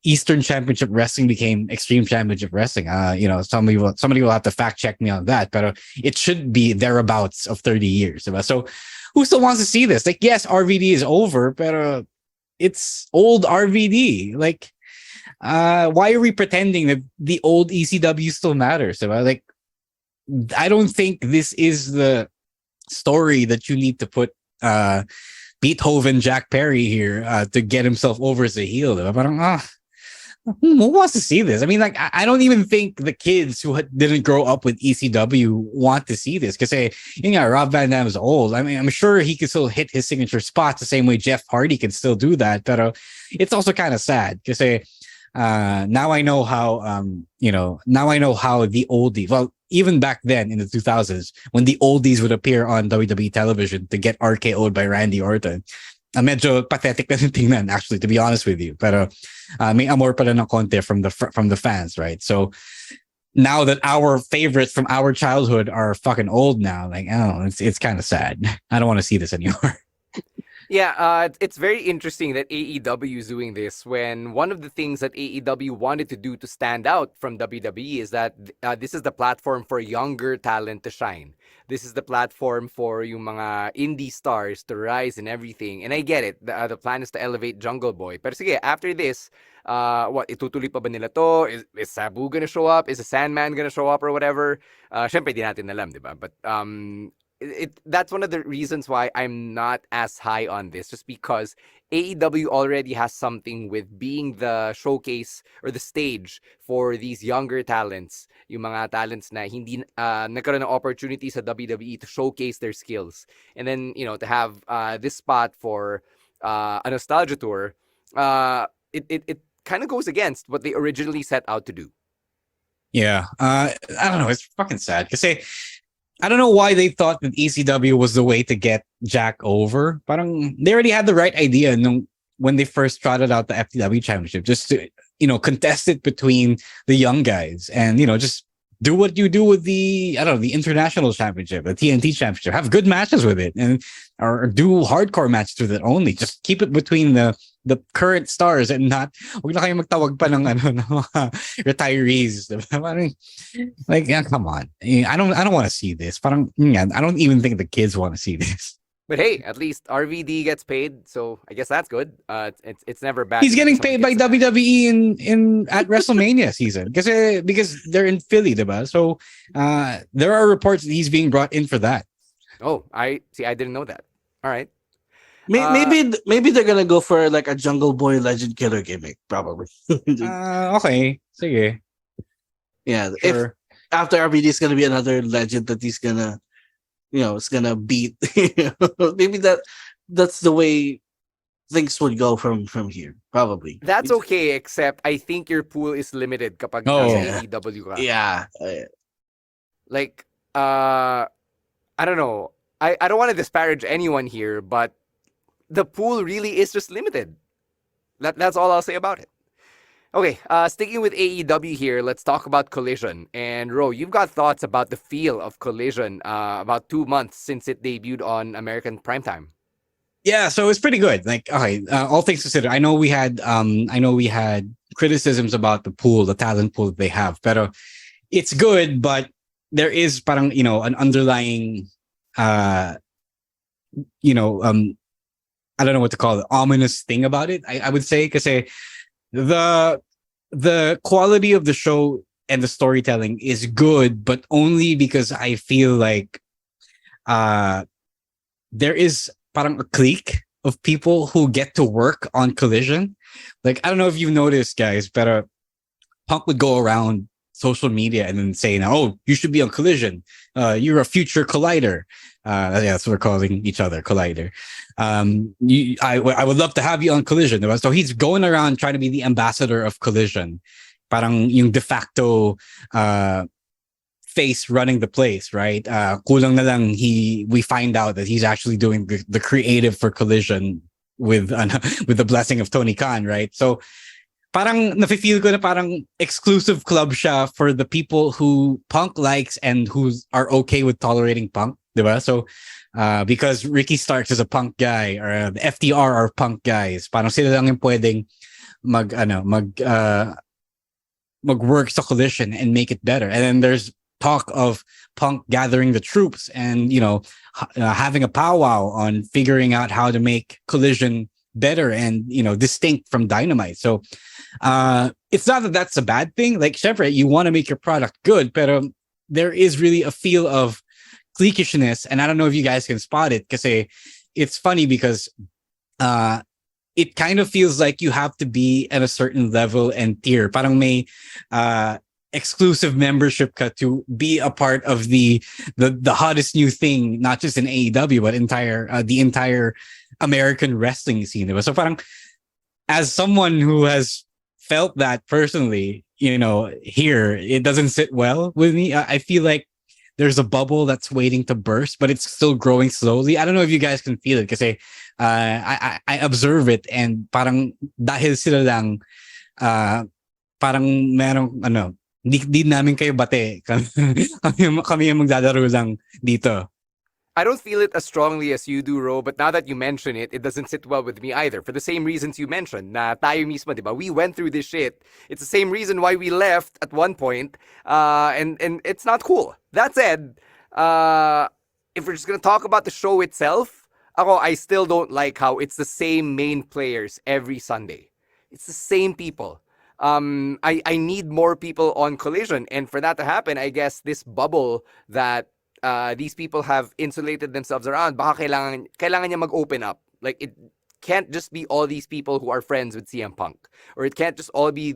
Eastern Championship Wrestling became Extreme Championship Wrestling. Somebody will have to fact check me on that, but it should be thereabouts of 30 years. So who still wants to see this? Like, yes, RVD is over, but it's old RVD. Like, why are we pretending that the old ECW still matters? So, like, I don't think this is the story that you need to put Beethoven Jack Perry here to get himself over as a heel. Parang, who wants to see this? I mean, like, I don't even think the kids who didn't grow up with ECW want to see this because, Rob Van Dam is old. I mean, I'm sure he can still hit his signature spots the same way Jeff Hardy can still do that. But it's also kind of sad because now I know how the oldies. Well, even back then in the 2000s, when the oldies would appear on WWE television to get RKO'd by Randy Orton, medyo pathetic na tingnan, actually, to be honest with you. Pero may amor pala ng konti from the fans, right? So now that our favorites from our childhood are fucking old now, like, it's kind of sad. I don't want to see this anymore.
Yeah, it's very interesting that AEW is doing this when one of the things that AEW wanted to do to stand out from WWE is that this is the platform for younger talent to shine. This is the platform for yung mga indie stars to rise and everything. And I get it. The plan is to elevate Jungle Boy. Pero sige, after this, itutuloy pa ba nila to? Is Sabu gonna show up? Is the Sandman gonna show up or whatever? Syempre, di natin alam, di ba? But that's one of the reasons why I'm not as high on this, just because AEW already has something with being the showcase or the stage for these younger talents, yung mga talents na hindi nagkaroon ng opportunity sa WWE to showcase their skills. And then, to have this spot for a nostalgia tour, it kind of goes against what they originally set out to do.
Yeah. I don't know. It's fucking sad because I don't know why they thought that ECW was the way to get Jack over. Parang they already had the right idea when they first trotted out the FTW championship, just to, contest it between the young guys and, just do what you do with the international championship, the TNT championship, have good matches with it or do hardcore matches with it only. Just keep it between the current stars and not, huwag na kayo magtawag pa ng retirees. Like, yeah, come on. I don't want to see this. Parang, I don't even think the kids want to see this.
But hey, at least RVD gets paid, so I guess that's good. It's never bad.
He's getting paid by WWE in at WrestleMania season because they're in Philly, diba? So there are reports that he's being brought in for that.
Oh, I see. I didn't know that. All right.
Maybe they're gonna go for like a Jungle Boy Legend Killer gimmick, probably.
Okay. Sige.
Yeah, if
Sure.
after RVD is gonna be another legend that he's gonna, it's gonna beat. Maybe that's the way things would go from here. Probably.
That's okay, except I think your pool is limited kapag nasa
Oh.
AEW ka.
Yeah.
Like, I don't know. I don't want to disparage anyone here, but the pool really is just limited. That's all I'll say about it. Okay, sticking with AEW here, let's talk about Collision. And Ro, you've got thoughts about the feel of Collision about 2 months since it debuted on American Primetime.
Yeah, so it's pretty good. Like, okay, all things considered, I know we had criticisms about the pool, the talent pool that they have, but it's good. But there is parang an underlying, I don't know what to call it, ominous thing about it. I would say because the quality of the show and the storytelling is good, but only because I feel like there is parang a clique of people who get to work on Collision. Like, I don't know if you've noticed, guys, but Punk would go around social media and then say, "Oh, you should be on Collision. You're a future Collider." Yeah, that's what we're calling each other, Collider. I would love to have you on Collision. So he's going around trying to be the ambassador of Collision, parang yung de facto face running the place, right? Kulang na lang we find out that he's actually doing the creative for Collision with the blessing of Tony Khan, right? So parang nafe-feel ko na parang exclusive club siya for the people who Punk likes and who are okay with tolerating Punk, diba? So because Ricky Starks is a Punk guy, or the FTR are Punk guys, parang sila lang yung pwedeng mag-work sa Collision and make it better. And then there's talk of Punk gathering the troops and having a powwow on figuring out how to make Collision better and distinct from Dynamite. So it's not that that's a bad thing. Like, syempre, you want to make your product good, but there is really a feel of cliquishness, and I don't know if you guys can spot it, because it's funny because it kind of feels like you have to be at a certain level and tier. Parang may exclusive membership ka to be a part of the hottest new thing, not just in AEW but the entire American wrestling scene. So parang, as someone who has felt that personally, here it doesn't sit well with me. I feel like there's a bubble that's waiting to burst, but it's still growing slowly. I don't know if you guys can feel it, because I observe it, and parang dahil sila lang parang merong di namin kayo bate. kami yung magdadaro lang dito.
I don't feel it as strongly as you do, Ro, but now that you mention it, it doesn't sit well with me either. For the same reasons you mentioned, na tayo mismo, diba? We went through this shit. It's the same reason why we left at one point, and it's not cool. That said, if we're just gonna talk about the show itself, I still don't like how it's the same main players every Sunday. It's the same people. I need more people on Collision, and for that to happen, I guess this bubble that these people have insulated themselves around, baka kailangan niya mag-open up. Like, it can't just be all these people who are friends with CM Punk, or it can't just be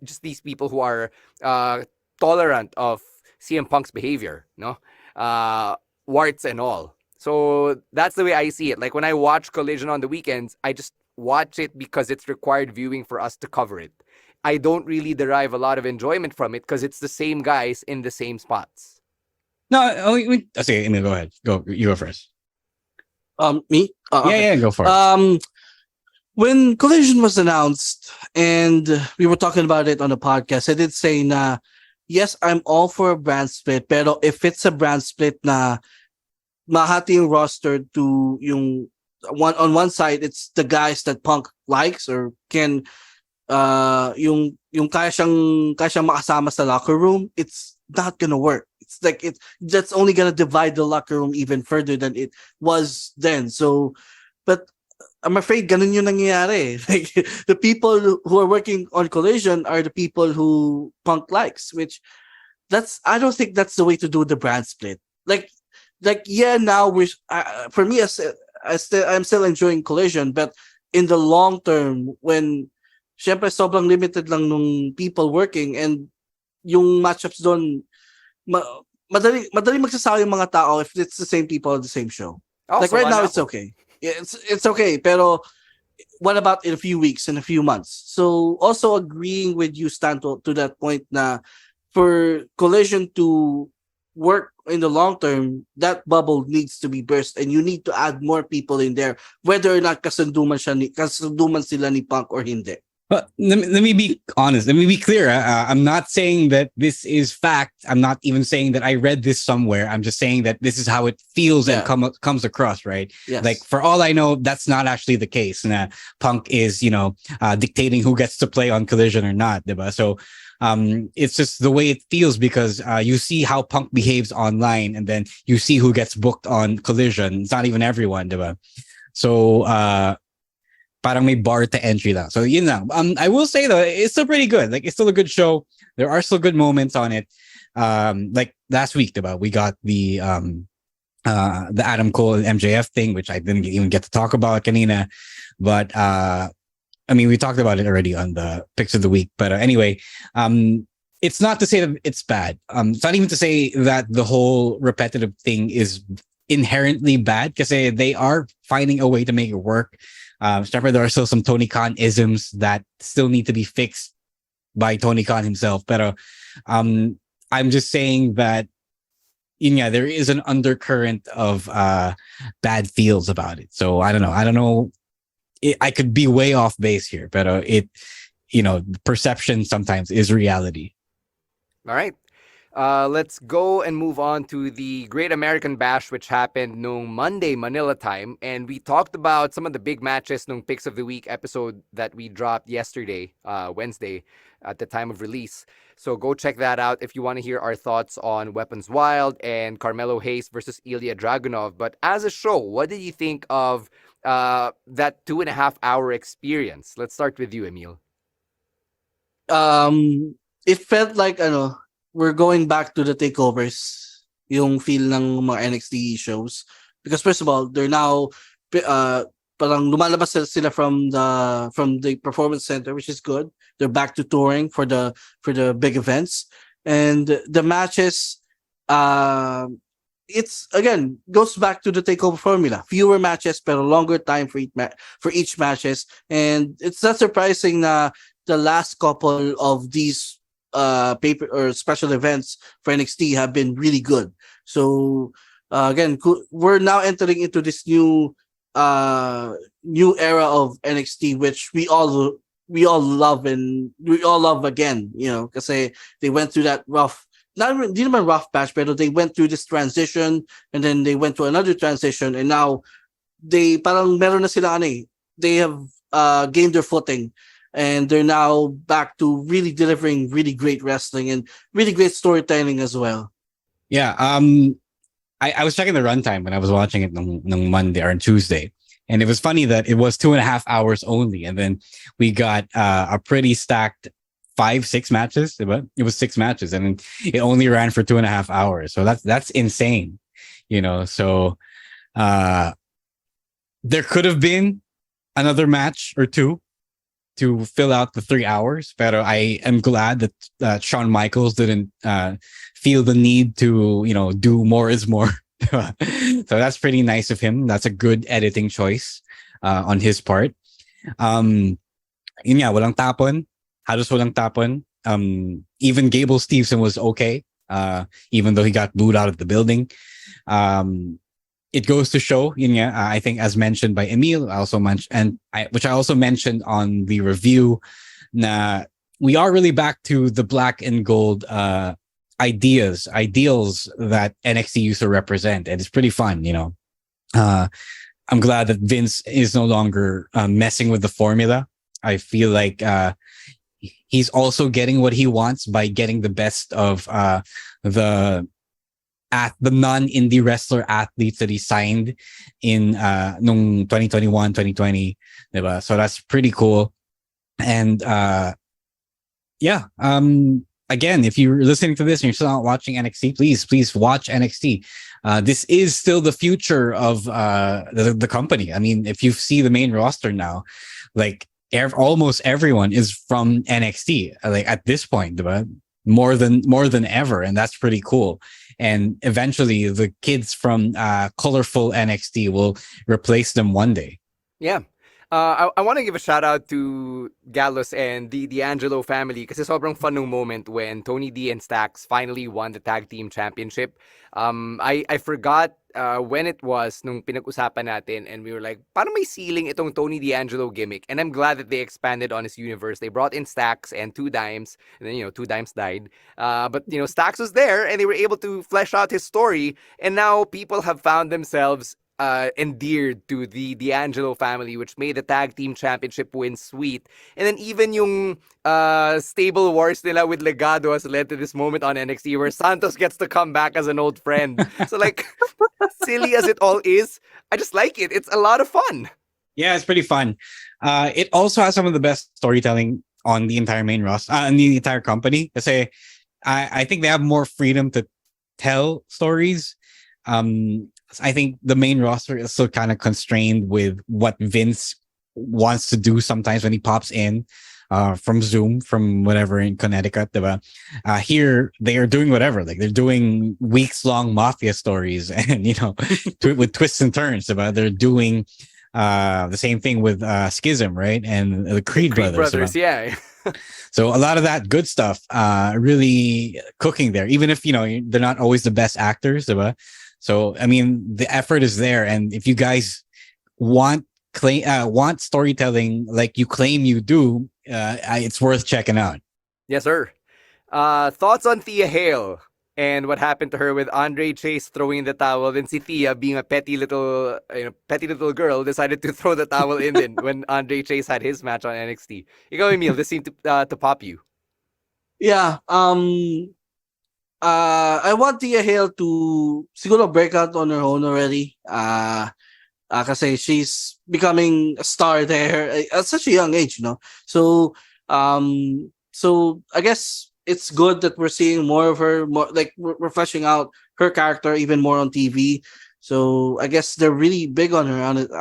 just these people who are tolerant of CM Punk's behavior, warts and all. So that's the way I see it. Like, when I watch Collision on the weekends, I just watch it because it's required viewing for us to cover it. I don't really derive a lot of enjoyment from it because it's the same guys in the same spots.
No, okay, Emile, go ahead. You go first.
Me? Okay.
Yeah, go for it.
When Collision was announced and we were talking about it on the podcast, I did say na, yes, I'm all for a brand split, pero if it's a brand split na mahati yung roster to yung on one side, it's the guys that Punk likes or can yung kaya siyang makasama sa locker room, it's not gonna work. It's like that's only gonna divide the locker room even further than it was then. So, but I'm afraid ganun yung nangyayari. Like, the people who are working on Collision are the people who Punk likes, which I don't think that's the way to do the brand split. Like, like yeah, now we for me I'm still enjoying Collision, but in the long term, when syempre sobrang limited lang nung people working, and yung matchups doon, madali magsasawa yung mga tao if it's the same people on the same show.
Oh,
Like right
sawa
now
na
it's
ako.
okay. Yeah, it's okay, pero what about in a few weeks, in a few months? So also agreeing with you, Stan, to that point na for Collision to work in the long term, that bubble needs to be burst, and you need to add more people in there, whether or not kasunduman sila ni Punk or hindi.
But let me be honest. Let me be clear. I'm not saying that this is fact. I'm not even saying that I read this somewhere. I'm just saying that this is how it feels and comes across, right?
Yes.
Like for all I know, that's not actually the case. And Punk is, dictating who gets to play on Collision or not, diba? So it's just the way it feels because you see how Punk behaves online, and then you see who gets booked on Collision. It's not even everyone, diba? So parang may bar to entry lang. So yun lang. I will say though, it's still pretty good. Like it's still a good show. There are still good moments on it. Like last week, diba, we got the Adam Cole and MJF thing, which I didn't even get to talk about kanina. But I mean, we talked about it already on the picks of the week. But anyway, it's not to say that it's bad. It's not even to say that the whole repetitive thing is inherently bad, because they are finding a way to make it work. There are still some Tony Khan isms that still need to be fixed by Tony Khan himself. But I'm just saying that there is an undercurrent of bad feels about it. So I don't know. I could be way off base here, but perception sometimes is reality.
All right. Let's go and move on to the Great American Bash, which happened nung Monday, Manila time. And we talked about some of the big matches nung Picks of the Week episode that we dropped yesterday, Wednesday, at the time of release. So go check that out if you want to hear our thoughts on Weapons Wild and Carmelo Hayes versus Ilya Dragunov. But as a show, what did you think of that 2.5 hour experience? Let's start with you, Emile.
It felt like we're going back to the takeovers, yung feel ng mga NXT shows, because first of all, they're now parang lumalabas sila from the performance center, which is good. They're back to touring for the big events, and the matches it's again goes back to the takeover formula. Fewer matches pero longer time for each matches, and it's not surprising na the last couple of these paper or special events for NXT have been really good. So again, we're now entering into this new era of NXT, which we all love, and we all love again, because they went through that rough, hindi naman rough patch, but they went through this transition, and then they went to another transition, and now they parang meron na sila they have gained their footing, and they're now back to really delivering really great wrestling and really great storytelling as well.
Yeah, I was checking the runtime when I was watching it on Monday or on Tuesday, and it was funny that it was 2.5 hours only, and then we got a pretty stacked 5-6 matches. It was 6 matches, and it only ran for 2.5 hours. So that's insane, So there could have been another match or two to fill out the 3 hours, but I am glad that Shawn Michaels didn't feel the need to, do more is more. So that's pretty nice of him. That's a good editing choice on his part. Walang tapon. Halos walang tapon. Even Gable Steveson was okay, even though he got booed out of the building. It goes to show, I think, as mentioned by Emile, which I also mentioned on the review, na we are really back to the black and gold ideals that NXT used to represent, and it's pretty fun. I'm glad that Vince is no longer messing with the formula. I feel like he's also getting what he wants by getting the best of the non-indie wrestler athletes that he signed in nung 2021, 2020, diba? So that's pretty cool. And again, if you're listening to this and you're still not watching NXT, please watch NXT. this is still the future of the company. I mean, if you see the main roster now, like almost everyone is from NXT. Like at this point, diba? More than ever, and that's pretty cool. And eventually, the kids from colorful NXT will replace them one day.
Yeah. I want to give a shout out to Gallus and the D'Angelo family kasi sobrang fun nung moment when Tony D and Stax finally won the tag team championship. I forgot when it was nung pinag-usapan natin and we were like, paano may ceiling itong Tony D'Angelo gimmick? And I'm glad that they expanded on his universe. They brought in Stax and Two Dimes, and then Two Dimes died. But Stax was there and they were able to flesh out his story, and now people have found themselves endeared to the D'Angelo family, which made the tag team championship win sweet. And then even yung stable wars nila with Legado has led to this moment on NXT where Santos gets to come back as an old friend. So like, silly as it all is, I just like it. It's a lot of fun.
Yeah, it's pretty fun. It also has some of the best storytelling on the entire main roster, in the entire company. I think they have more freedom to tell stories. I think the main roster is still kind of constrained with what Vince wants to do sometimes when he pops in from Zoom, from whatever in Connecticut. Diba? Here, they are doing whatever. Like they're doing weeks-long mafia stories and, with twists and turns. Diba? They're doing the same thing with Schism, right? And the Creed brothers.
Yeah.
So a lot of that good stuff really cooking there, even if, they're not always the best actors. Diba? So, I mean, the effort is there. And if you guys want storytelling like you claim you do, it's worth checking out.
Yes, sir. Thoughts on Thea Hale and what happened to her with Andre Chase throwing the towel, and si Thea, being a petty little girl, decided to throw the towel in then when Andre Chase had his match on NXT. Ikaw, Emile, this seemed to pop you.
Yeah. I want Tia Hale to siguro break out on her own already. Kasi she's becoming a star there at such a young age, So I guess it's good that we're seeing more of her, more like we're fleshing out her character even more on TV. So I guess they're really big on her on it,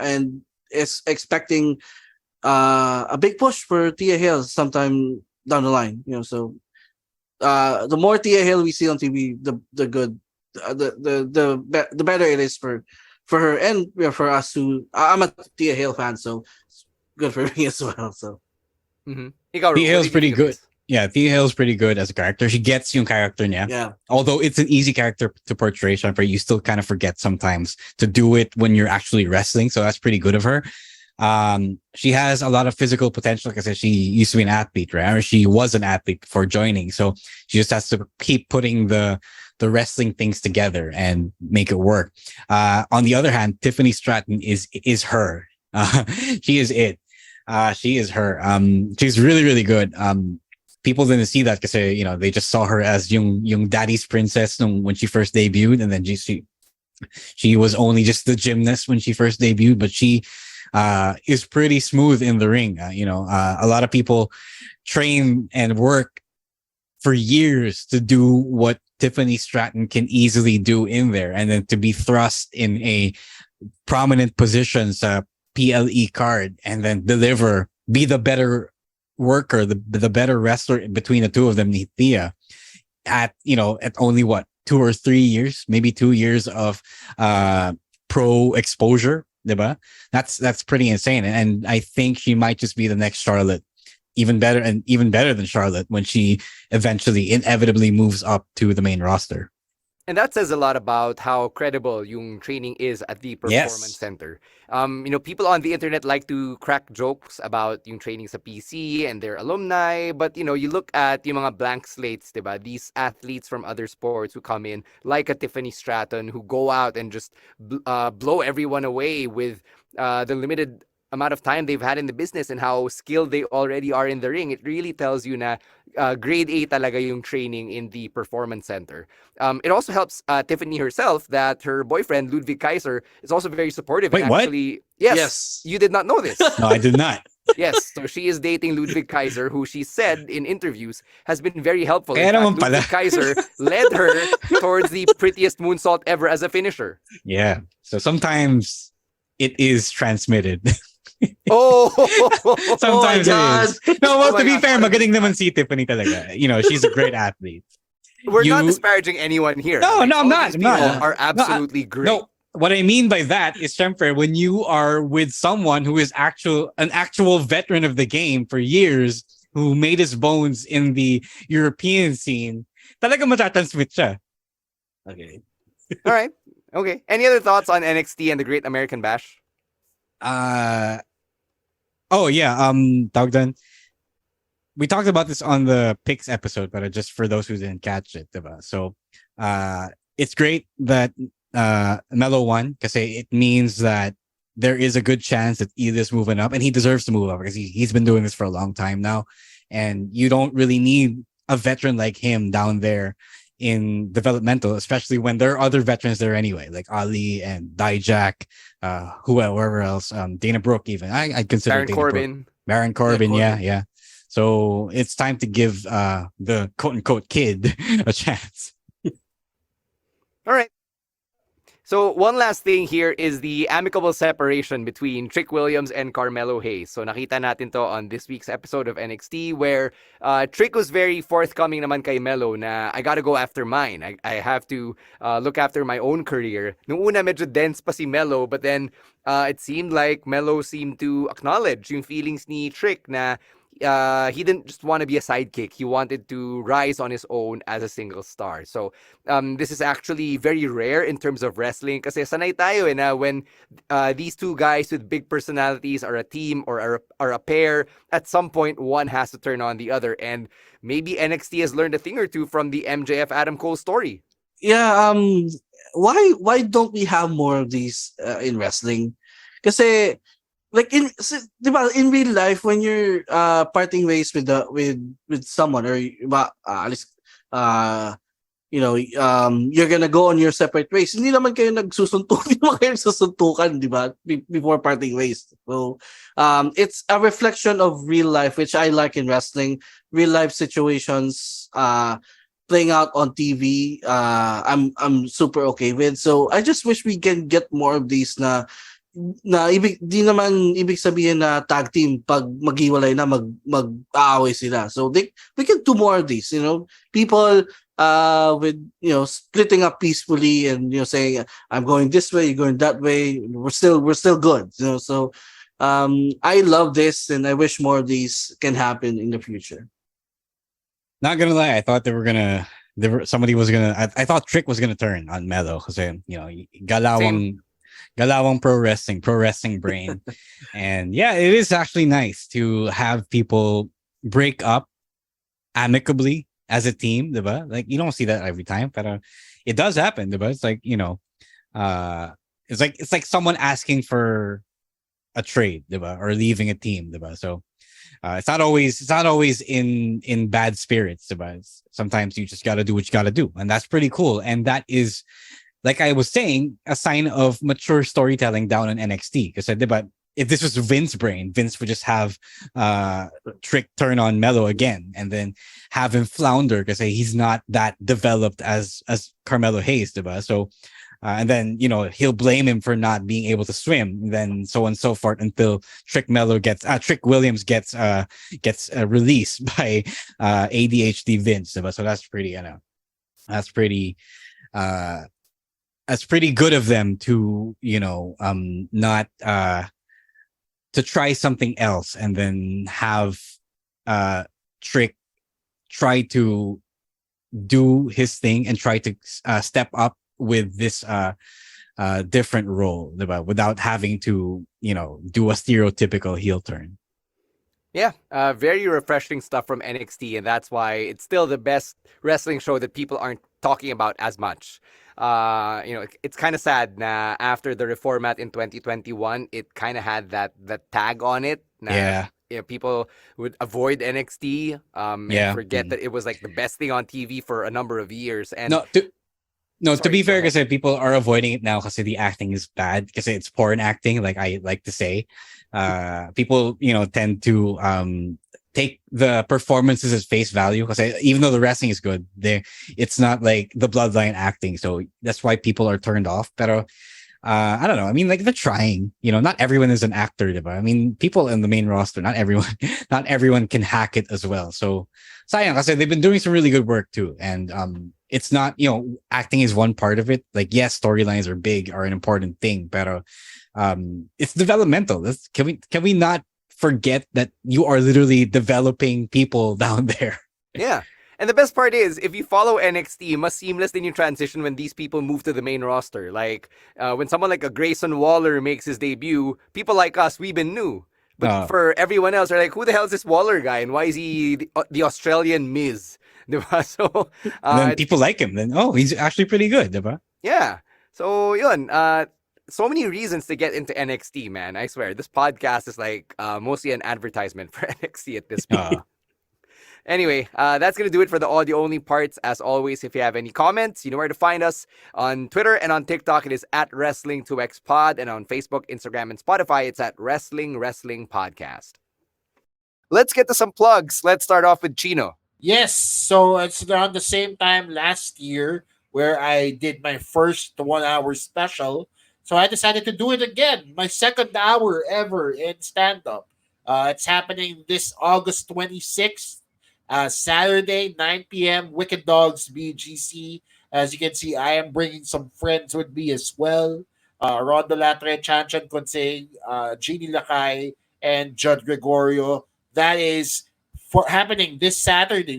and is expecting a big push for Tia Hale sometime down the line. So. The more Tia Hale we see on TV, the good, the better it is for her and for us too. I'm a Tia Hale fan, so it's good for me as well. So
Tia Hale's pretty good. Yeah, Thea Hale's pretty good as a character. She gets yung character niya.
Yeah.
Although it's an easy character to portray, but you still kind of forget sometimes to do it when you're actually wrestling. So that's pretty good of her. She has a lot of physical potential because she used to be an athlete, right? Or she was an athlete before joining. So she just has to keep putting the wrestling things together and make it work. On the other hand, Tiffany Stratton is her. She is it. She is her. She's really, really good. People didn't see that because they just saw her as young daddy's princess when she first debuted, and then she was only just the gymnast when she first debuted, but she is pretty smooth in the ring. A lot of people train and work for years to do what Tiffany Stratton can easily do in there, and then to be thrust in a prominent positions, PLE card, and then be the better worker, the better wrestler between the two of them, Thea, at only 2 or 3 years, maybe 2 years of pro exposure, diba? That's pretty insane. And I think she might just be the next Charlotte, even better than Charlotte when she eventually inevitably moves up to the main roster.
And that says a lot about how credible yung training is at the performance center. People on the internet like to crack jokes about yung training sa PC and their alumni, but you look at yung mga blank slates, diba? These athletes from other sports who come in, like a Tiffany Stratton, who go out and just blow everyone away with the limited amount of time they've had in the business and how skilled they already are in the ring. It really tells you na grade A talaga yung training in the performance center. It also helps Tiffany herself that her boyfriend, Ludwig Kaiser, is also very supportive.
Wait,
and
what?
actually, yes. You did not know this.
No, I did not.
Yes, so she is dating Ludwig Kaiser, who she said in interviews has been very helpful. In
Kaya
fact,
naman pala.
Ludwig Kaiser led her towards the prettiest moonsault ever as a finisher.
Yeah. So sometimes it is transmitted.
Oh,
Sometimes it is. No, well,
Oh
to
my
be
gosh,
fair,
what a
magaling naman si Tiffany talaga. You know, she's a great athlete.
We're not
You
disparaging anyone here.
No,
Like,
no, I'm
all of
not.
these
I'm
people
not.
are absolutely great.
No, what I mean by that is, syempre, when you are with someone who is an actual veteran of the game for years, who made his bones in the European scene, talaga matatransmit siya. Okay.
All right. Okay. Any other thoughts on NXT and the Great American Bash?
Oh yeah. Tawag doon. We talked about this on the picks episode, but just for those who didn't catch it, diba? So, it's great that Melo won because it means that there is a good chance that Edith's moving up, and he deserves to move up because he's been doing this for a long time now, and you don't really need a veteran like him down there in developmental, especially when there are other veterans there anyway, like Ali and Dijak, whoever else, Dana Brooke even. I'd consider
Baron
Dana
Corbin.
Brooke. Baron Corbin,
Corbin.
yeah. So it's time to give the quote unquote kid a chance.
All right. So one last thing here is the amicable separation between Trick Williams and Carmelo Hayes. So nakita natin to on this week's episode of NXT where Trick was very forthcoming naman kay Melo na I gotta go after mine. I have to look after my own career. Nung una medyo dense pa si Melo, but then it seemed like Melo seemed to acknowledge yung feelings ni Trick na he didn't just want to be a sidekick. He wanted to rise on his own as a single star. So this is actually very rare in terms of wrestling kasi sanay tayo na when these two guys with big personalities are a team or are a pair, at some point one has to turn on the other. And maybe NXT has learned a thing or two from the MJF Adam Cole story.
Yeah, why don't we have more of these in wrestling? Kasi like diba, in real life when you're parting ways with someone or you're gonna go on your separate ways, hindi naman kayo nagsusuntukan, hindi naman kayo susuntukan, diba, before parting ways. So it's a reflection of real life, which I like in wrestling. Real life situations playing out on TV, I'm super okay with. So I just wish we can get more of these na di naman ibig sabihin na tag team pag maghiwalay na mag-aaway sila. So we can do more of these, people with splitting up peacefully and saying I'm going this way, you're going that way, we're still good, so I love this and I wish more of these can happen in the future.
Not gonna lie, I thought I thought Trick was gonna turn on Melo kasi galawang pro wrestling brain. And yeah, it is actually nice to have people break up amicably as a team, diba? Like you don't see that every time, but it does happen, diba? It's like, it's like someone asking for a trade, diba? Or leaving a team, diba? So it's not always in bad spirits, diba? Sometimes you just got to do what you got to do, and that's pretty cool. And that is, like I was saying, a sign of mature storytelling down in NXT. Because if this was Vince's brain, Vince would just have Trick turn on Melo again and then have him flounder because he's not that developed as Carmelo Hayes, diba? So and then he'll blame him for not being able to swim, and then so on and so forth until Trick Williams gets released by ADHD Vince, diba? So that's pretty that's pretty good of them to not to try something else and then have Trick try to do his thing and try to step up with this different role without having to do a stereotypical heel turn.
Yeah, very refreshing stuff from NXT, and that's why it's still the best wrestling show that people aren't talking about as much. It's kind of sad na after the reformat in 2021, it kind of had that tag on it. Na, people would avoid NXT and forget that it was like the best thing on TV for a number of years. And
to be fair, because people are avoiding it now because the acting is bad, because it's porn acting, like I like to say. people tend to take the performances as face value, because even though the wrestling is good, it's not like the bloodline acting, so that's why people are turned off. Pero I don't know. I mean, like, they're trying. Not everyone is an actor, diba? I mean, people in the main roster, not everyone can hack it as well. So, sayang, kasi they've been doing some really good work too. And it's not, acting is one part of it. Like, yes, storylines are an important thing, pero it's developmental. Can we not forget that you are literally developing people down there?
Yeah. And the best part is, if you follow NXT, mas seamless din yung transition when these people move to the main roster. Like, when someone like a Grayson Waller makes his debut, people like us, we've been new. But for everyone else, they're like, who the hell is this Waller guy? And why is he the Australian Miz? Diba? So,
and then people like him. Then, he's actually pretty good, diba?
Yeah. So, yun. So many reasons to get into NXT, man. I swear. This podcast is like mostly an advertisement for NXT at this point. Anyway, that's going to do it for the audio-only parts. As always, if you have any comments, you know where to find us. On Twitter and on TikTok, it is at Wrestling2XPod. And on Facebook, Instagram, and Spotify, it's at Wrestling Podcast. Let's get to some plugs. Let's start off with Chino.
Yes, so it's around the same time last year where I did my first 1 hour special. So I decided to do it again, my second hour ever in stand-up. It's happening this August 26th. Saturday, 9 p.m., Wicked Dogs BGC. As you can see, I am bringing some friends with me as well. Rondo Latre, Chanchan Conseng, Jeannie Lakay, and Judd Gregorio. That is happening this Saturday.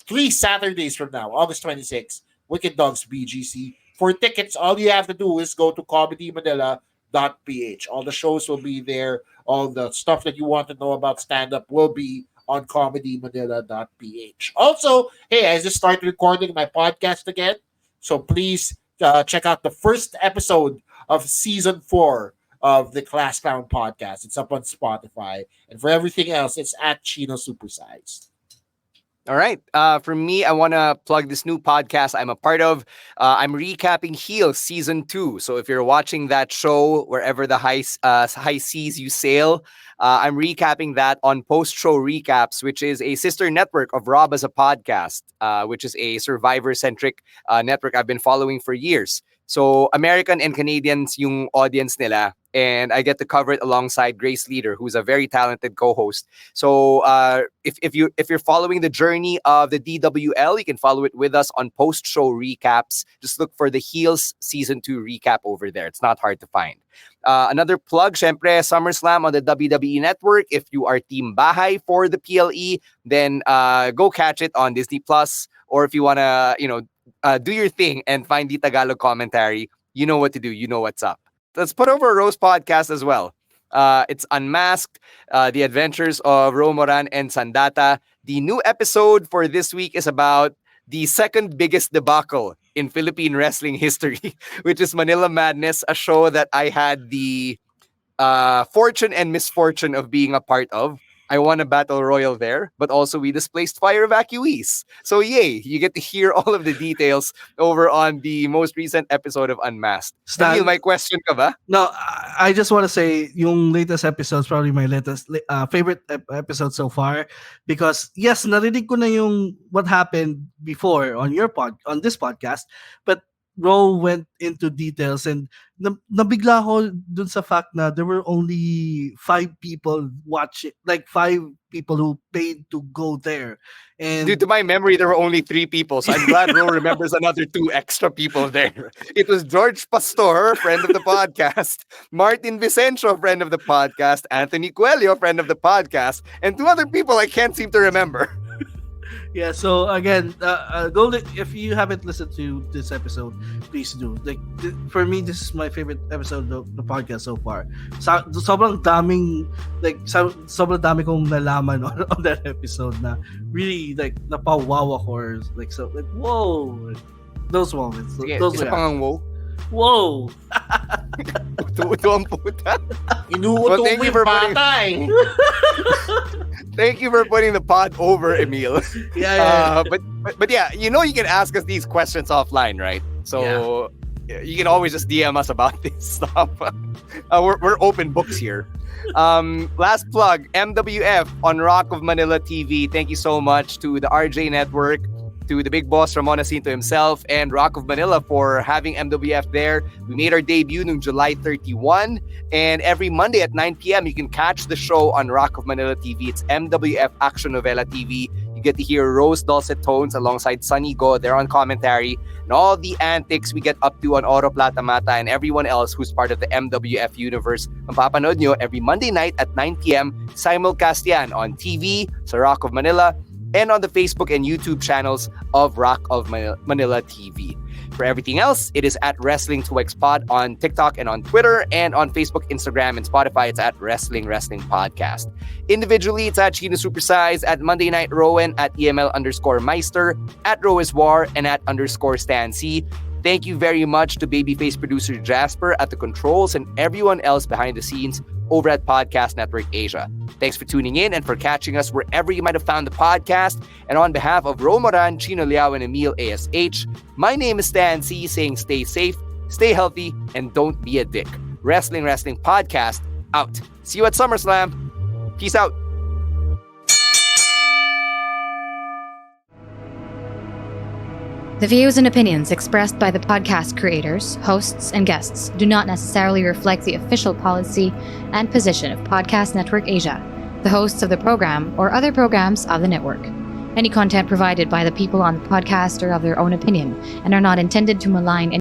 3 Saturdays from now, August 26th, Wicked Dogs BGC. For tickets, all you have to do is go to comedymanila.ph. All the shows will be there. All the stuff that you want to know about stand-up will be on comedymanila.ph. Also, hey, I just started recording my podcast again, so please check out the first episode of season 4 of the Class Clown podcast. It's up on Spotify, and for everything else, it's at Chino Supersized.
All right. For me, I want to plug this new podcast I'm a part of. I'm recapping Heel Season 2. So if you're watching that show, wherever the high seas you sail, I'm recapping that on Post-Show Recaps, which is a sister network of Rob as a Podcast, which is a Survivor-centric network I've been following for years. So American and Canadians yung audience nila, and I get to cover it alongside Grace Leader, who's a very talented co-host. So if you're following the journey of the DWL, you can follow it with us on Post-Show Recaps. Just look for the Heels Season 2 recap over there. It's not hard to find. Another plug, syempre, SummerSlam on the WWE Network. If you are Team Bahay for the PLE, then go catch it on Disney Plus. Or if you want to, do your thing and find the Tagalog commentary, you know what to do. You know what's up. Let's put over a Rose podcast as well. It's Unmasked, The Adventures of Ro Moran and Sandata. The new episode for this week is about the second biggest debacle in Philippine wrestling history, which is Manila Madness, a show that I had the fortune and misfortune of being a part of. I won a battle royal there, but also we displaced fire evacuees. So yay, you get to hear all of the details over on the most recent episode of Unmasked. Emile, may question ka ba?
No, I just want to say yung latest episode is probably my latest favorite episode so far, because yes, narinig ko na yung what happened before on this podcast, but Ro went into details and nabigla ko dun sa fact na there were only 5 people watching, like 5 people who paid to go there. And
due to my memory, there were only 3 people, so I'm glad Ro remembers another 2 extra people there. It was George Pastor, friend of the podcast, Martin Vicencio, friend of the podcast, Anthony Coelho, friend of the podcast, and 2 other people I can't seem to remember.
Yeah, so again, go if you haven't listened to this episode, please do. Like for me, this is my favorite episode of the podcast so far. Sobrang daming sobrang dami kong nalaman on that episode na really like napawawa ko, or like whoa, those moments.
Sige,
those
isa pang wow.
Whoa!
Uto ang puta.
Inuuto mo yung bata eh.
Thank you for putting the pod over, Emile.
Yeah.
But yeah, you can ask us these questions offline, right? So you can always just DM us about this stuff. We're open books here. Last plug, MWF on Rock of Manila TV. Thank you so much to the RJ Network, to the big boss Ramon Jacinto himself, and Rock of Manila for having MWF there. We made our debut on July 31, and every Monday at 9 p.m. you can catch the show on Rock of Manila TV. It's MWF Action Novela TV. You get to hear Rose dulcet tones alongside Sunny Go. They're on commentary, and all the antics we get up to on Oro Plata Mata and everyone else who's part of the MWF universe. Mapapanood nyo every Monday night at 9 p.m. simulcast yan on TV sa Rock of Manila and on the Facebook and YouTube channels of Rock of Manila TV. For everything else, it is at Wrestling2XPod on TikTok and on Twitter, and on Facebook, Instagram, and Spotify, it's at Wrestling Podcast. Individually, it's at Chino Supersize, at Monday Night Rowan, at EML_Meister, at Roiswar, and at _Stan C. Thank you very much to babyface producer Jasper at the controls and everyone else behind the scenes over at Podcast Network Asia. Thanks for tuning in and for catching us wherever you might have found the podcast. And on behalf of Ro Moran, Chino Liao, and Emile A.S.H, my name is Stan C, saying stay safe, stay healthy, and don't be a dick. Wrestling Podcast out. See you at SummerSlam. Peace out.
The views and opinions expressed by the podcast creators, hosts, and guests do not necessarily reflect the official policy and position of Podcast Network Asia, the hosts of the program, or other programs of the network. Any content provided by the people on the podcast are of their own opinion and are not intended to malign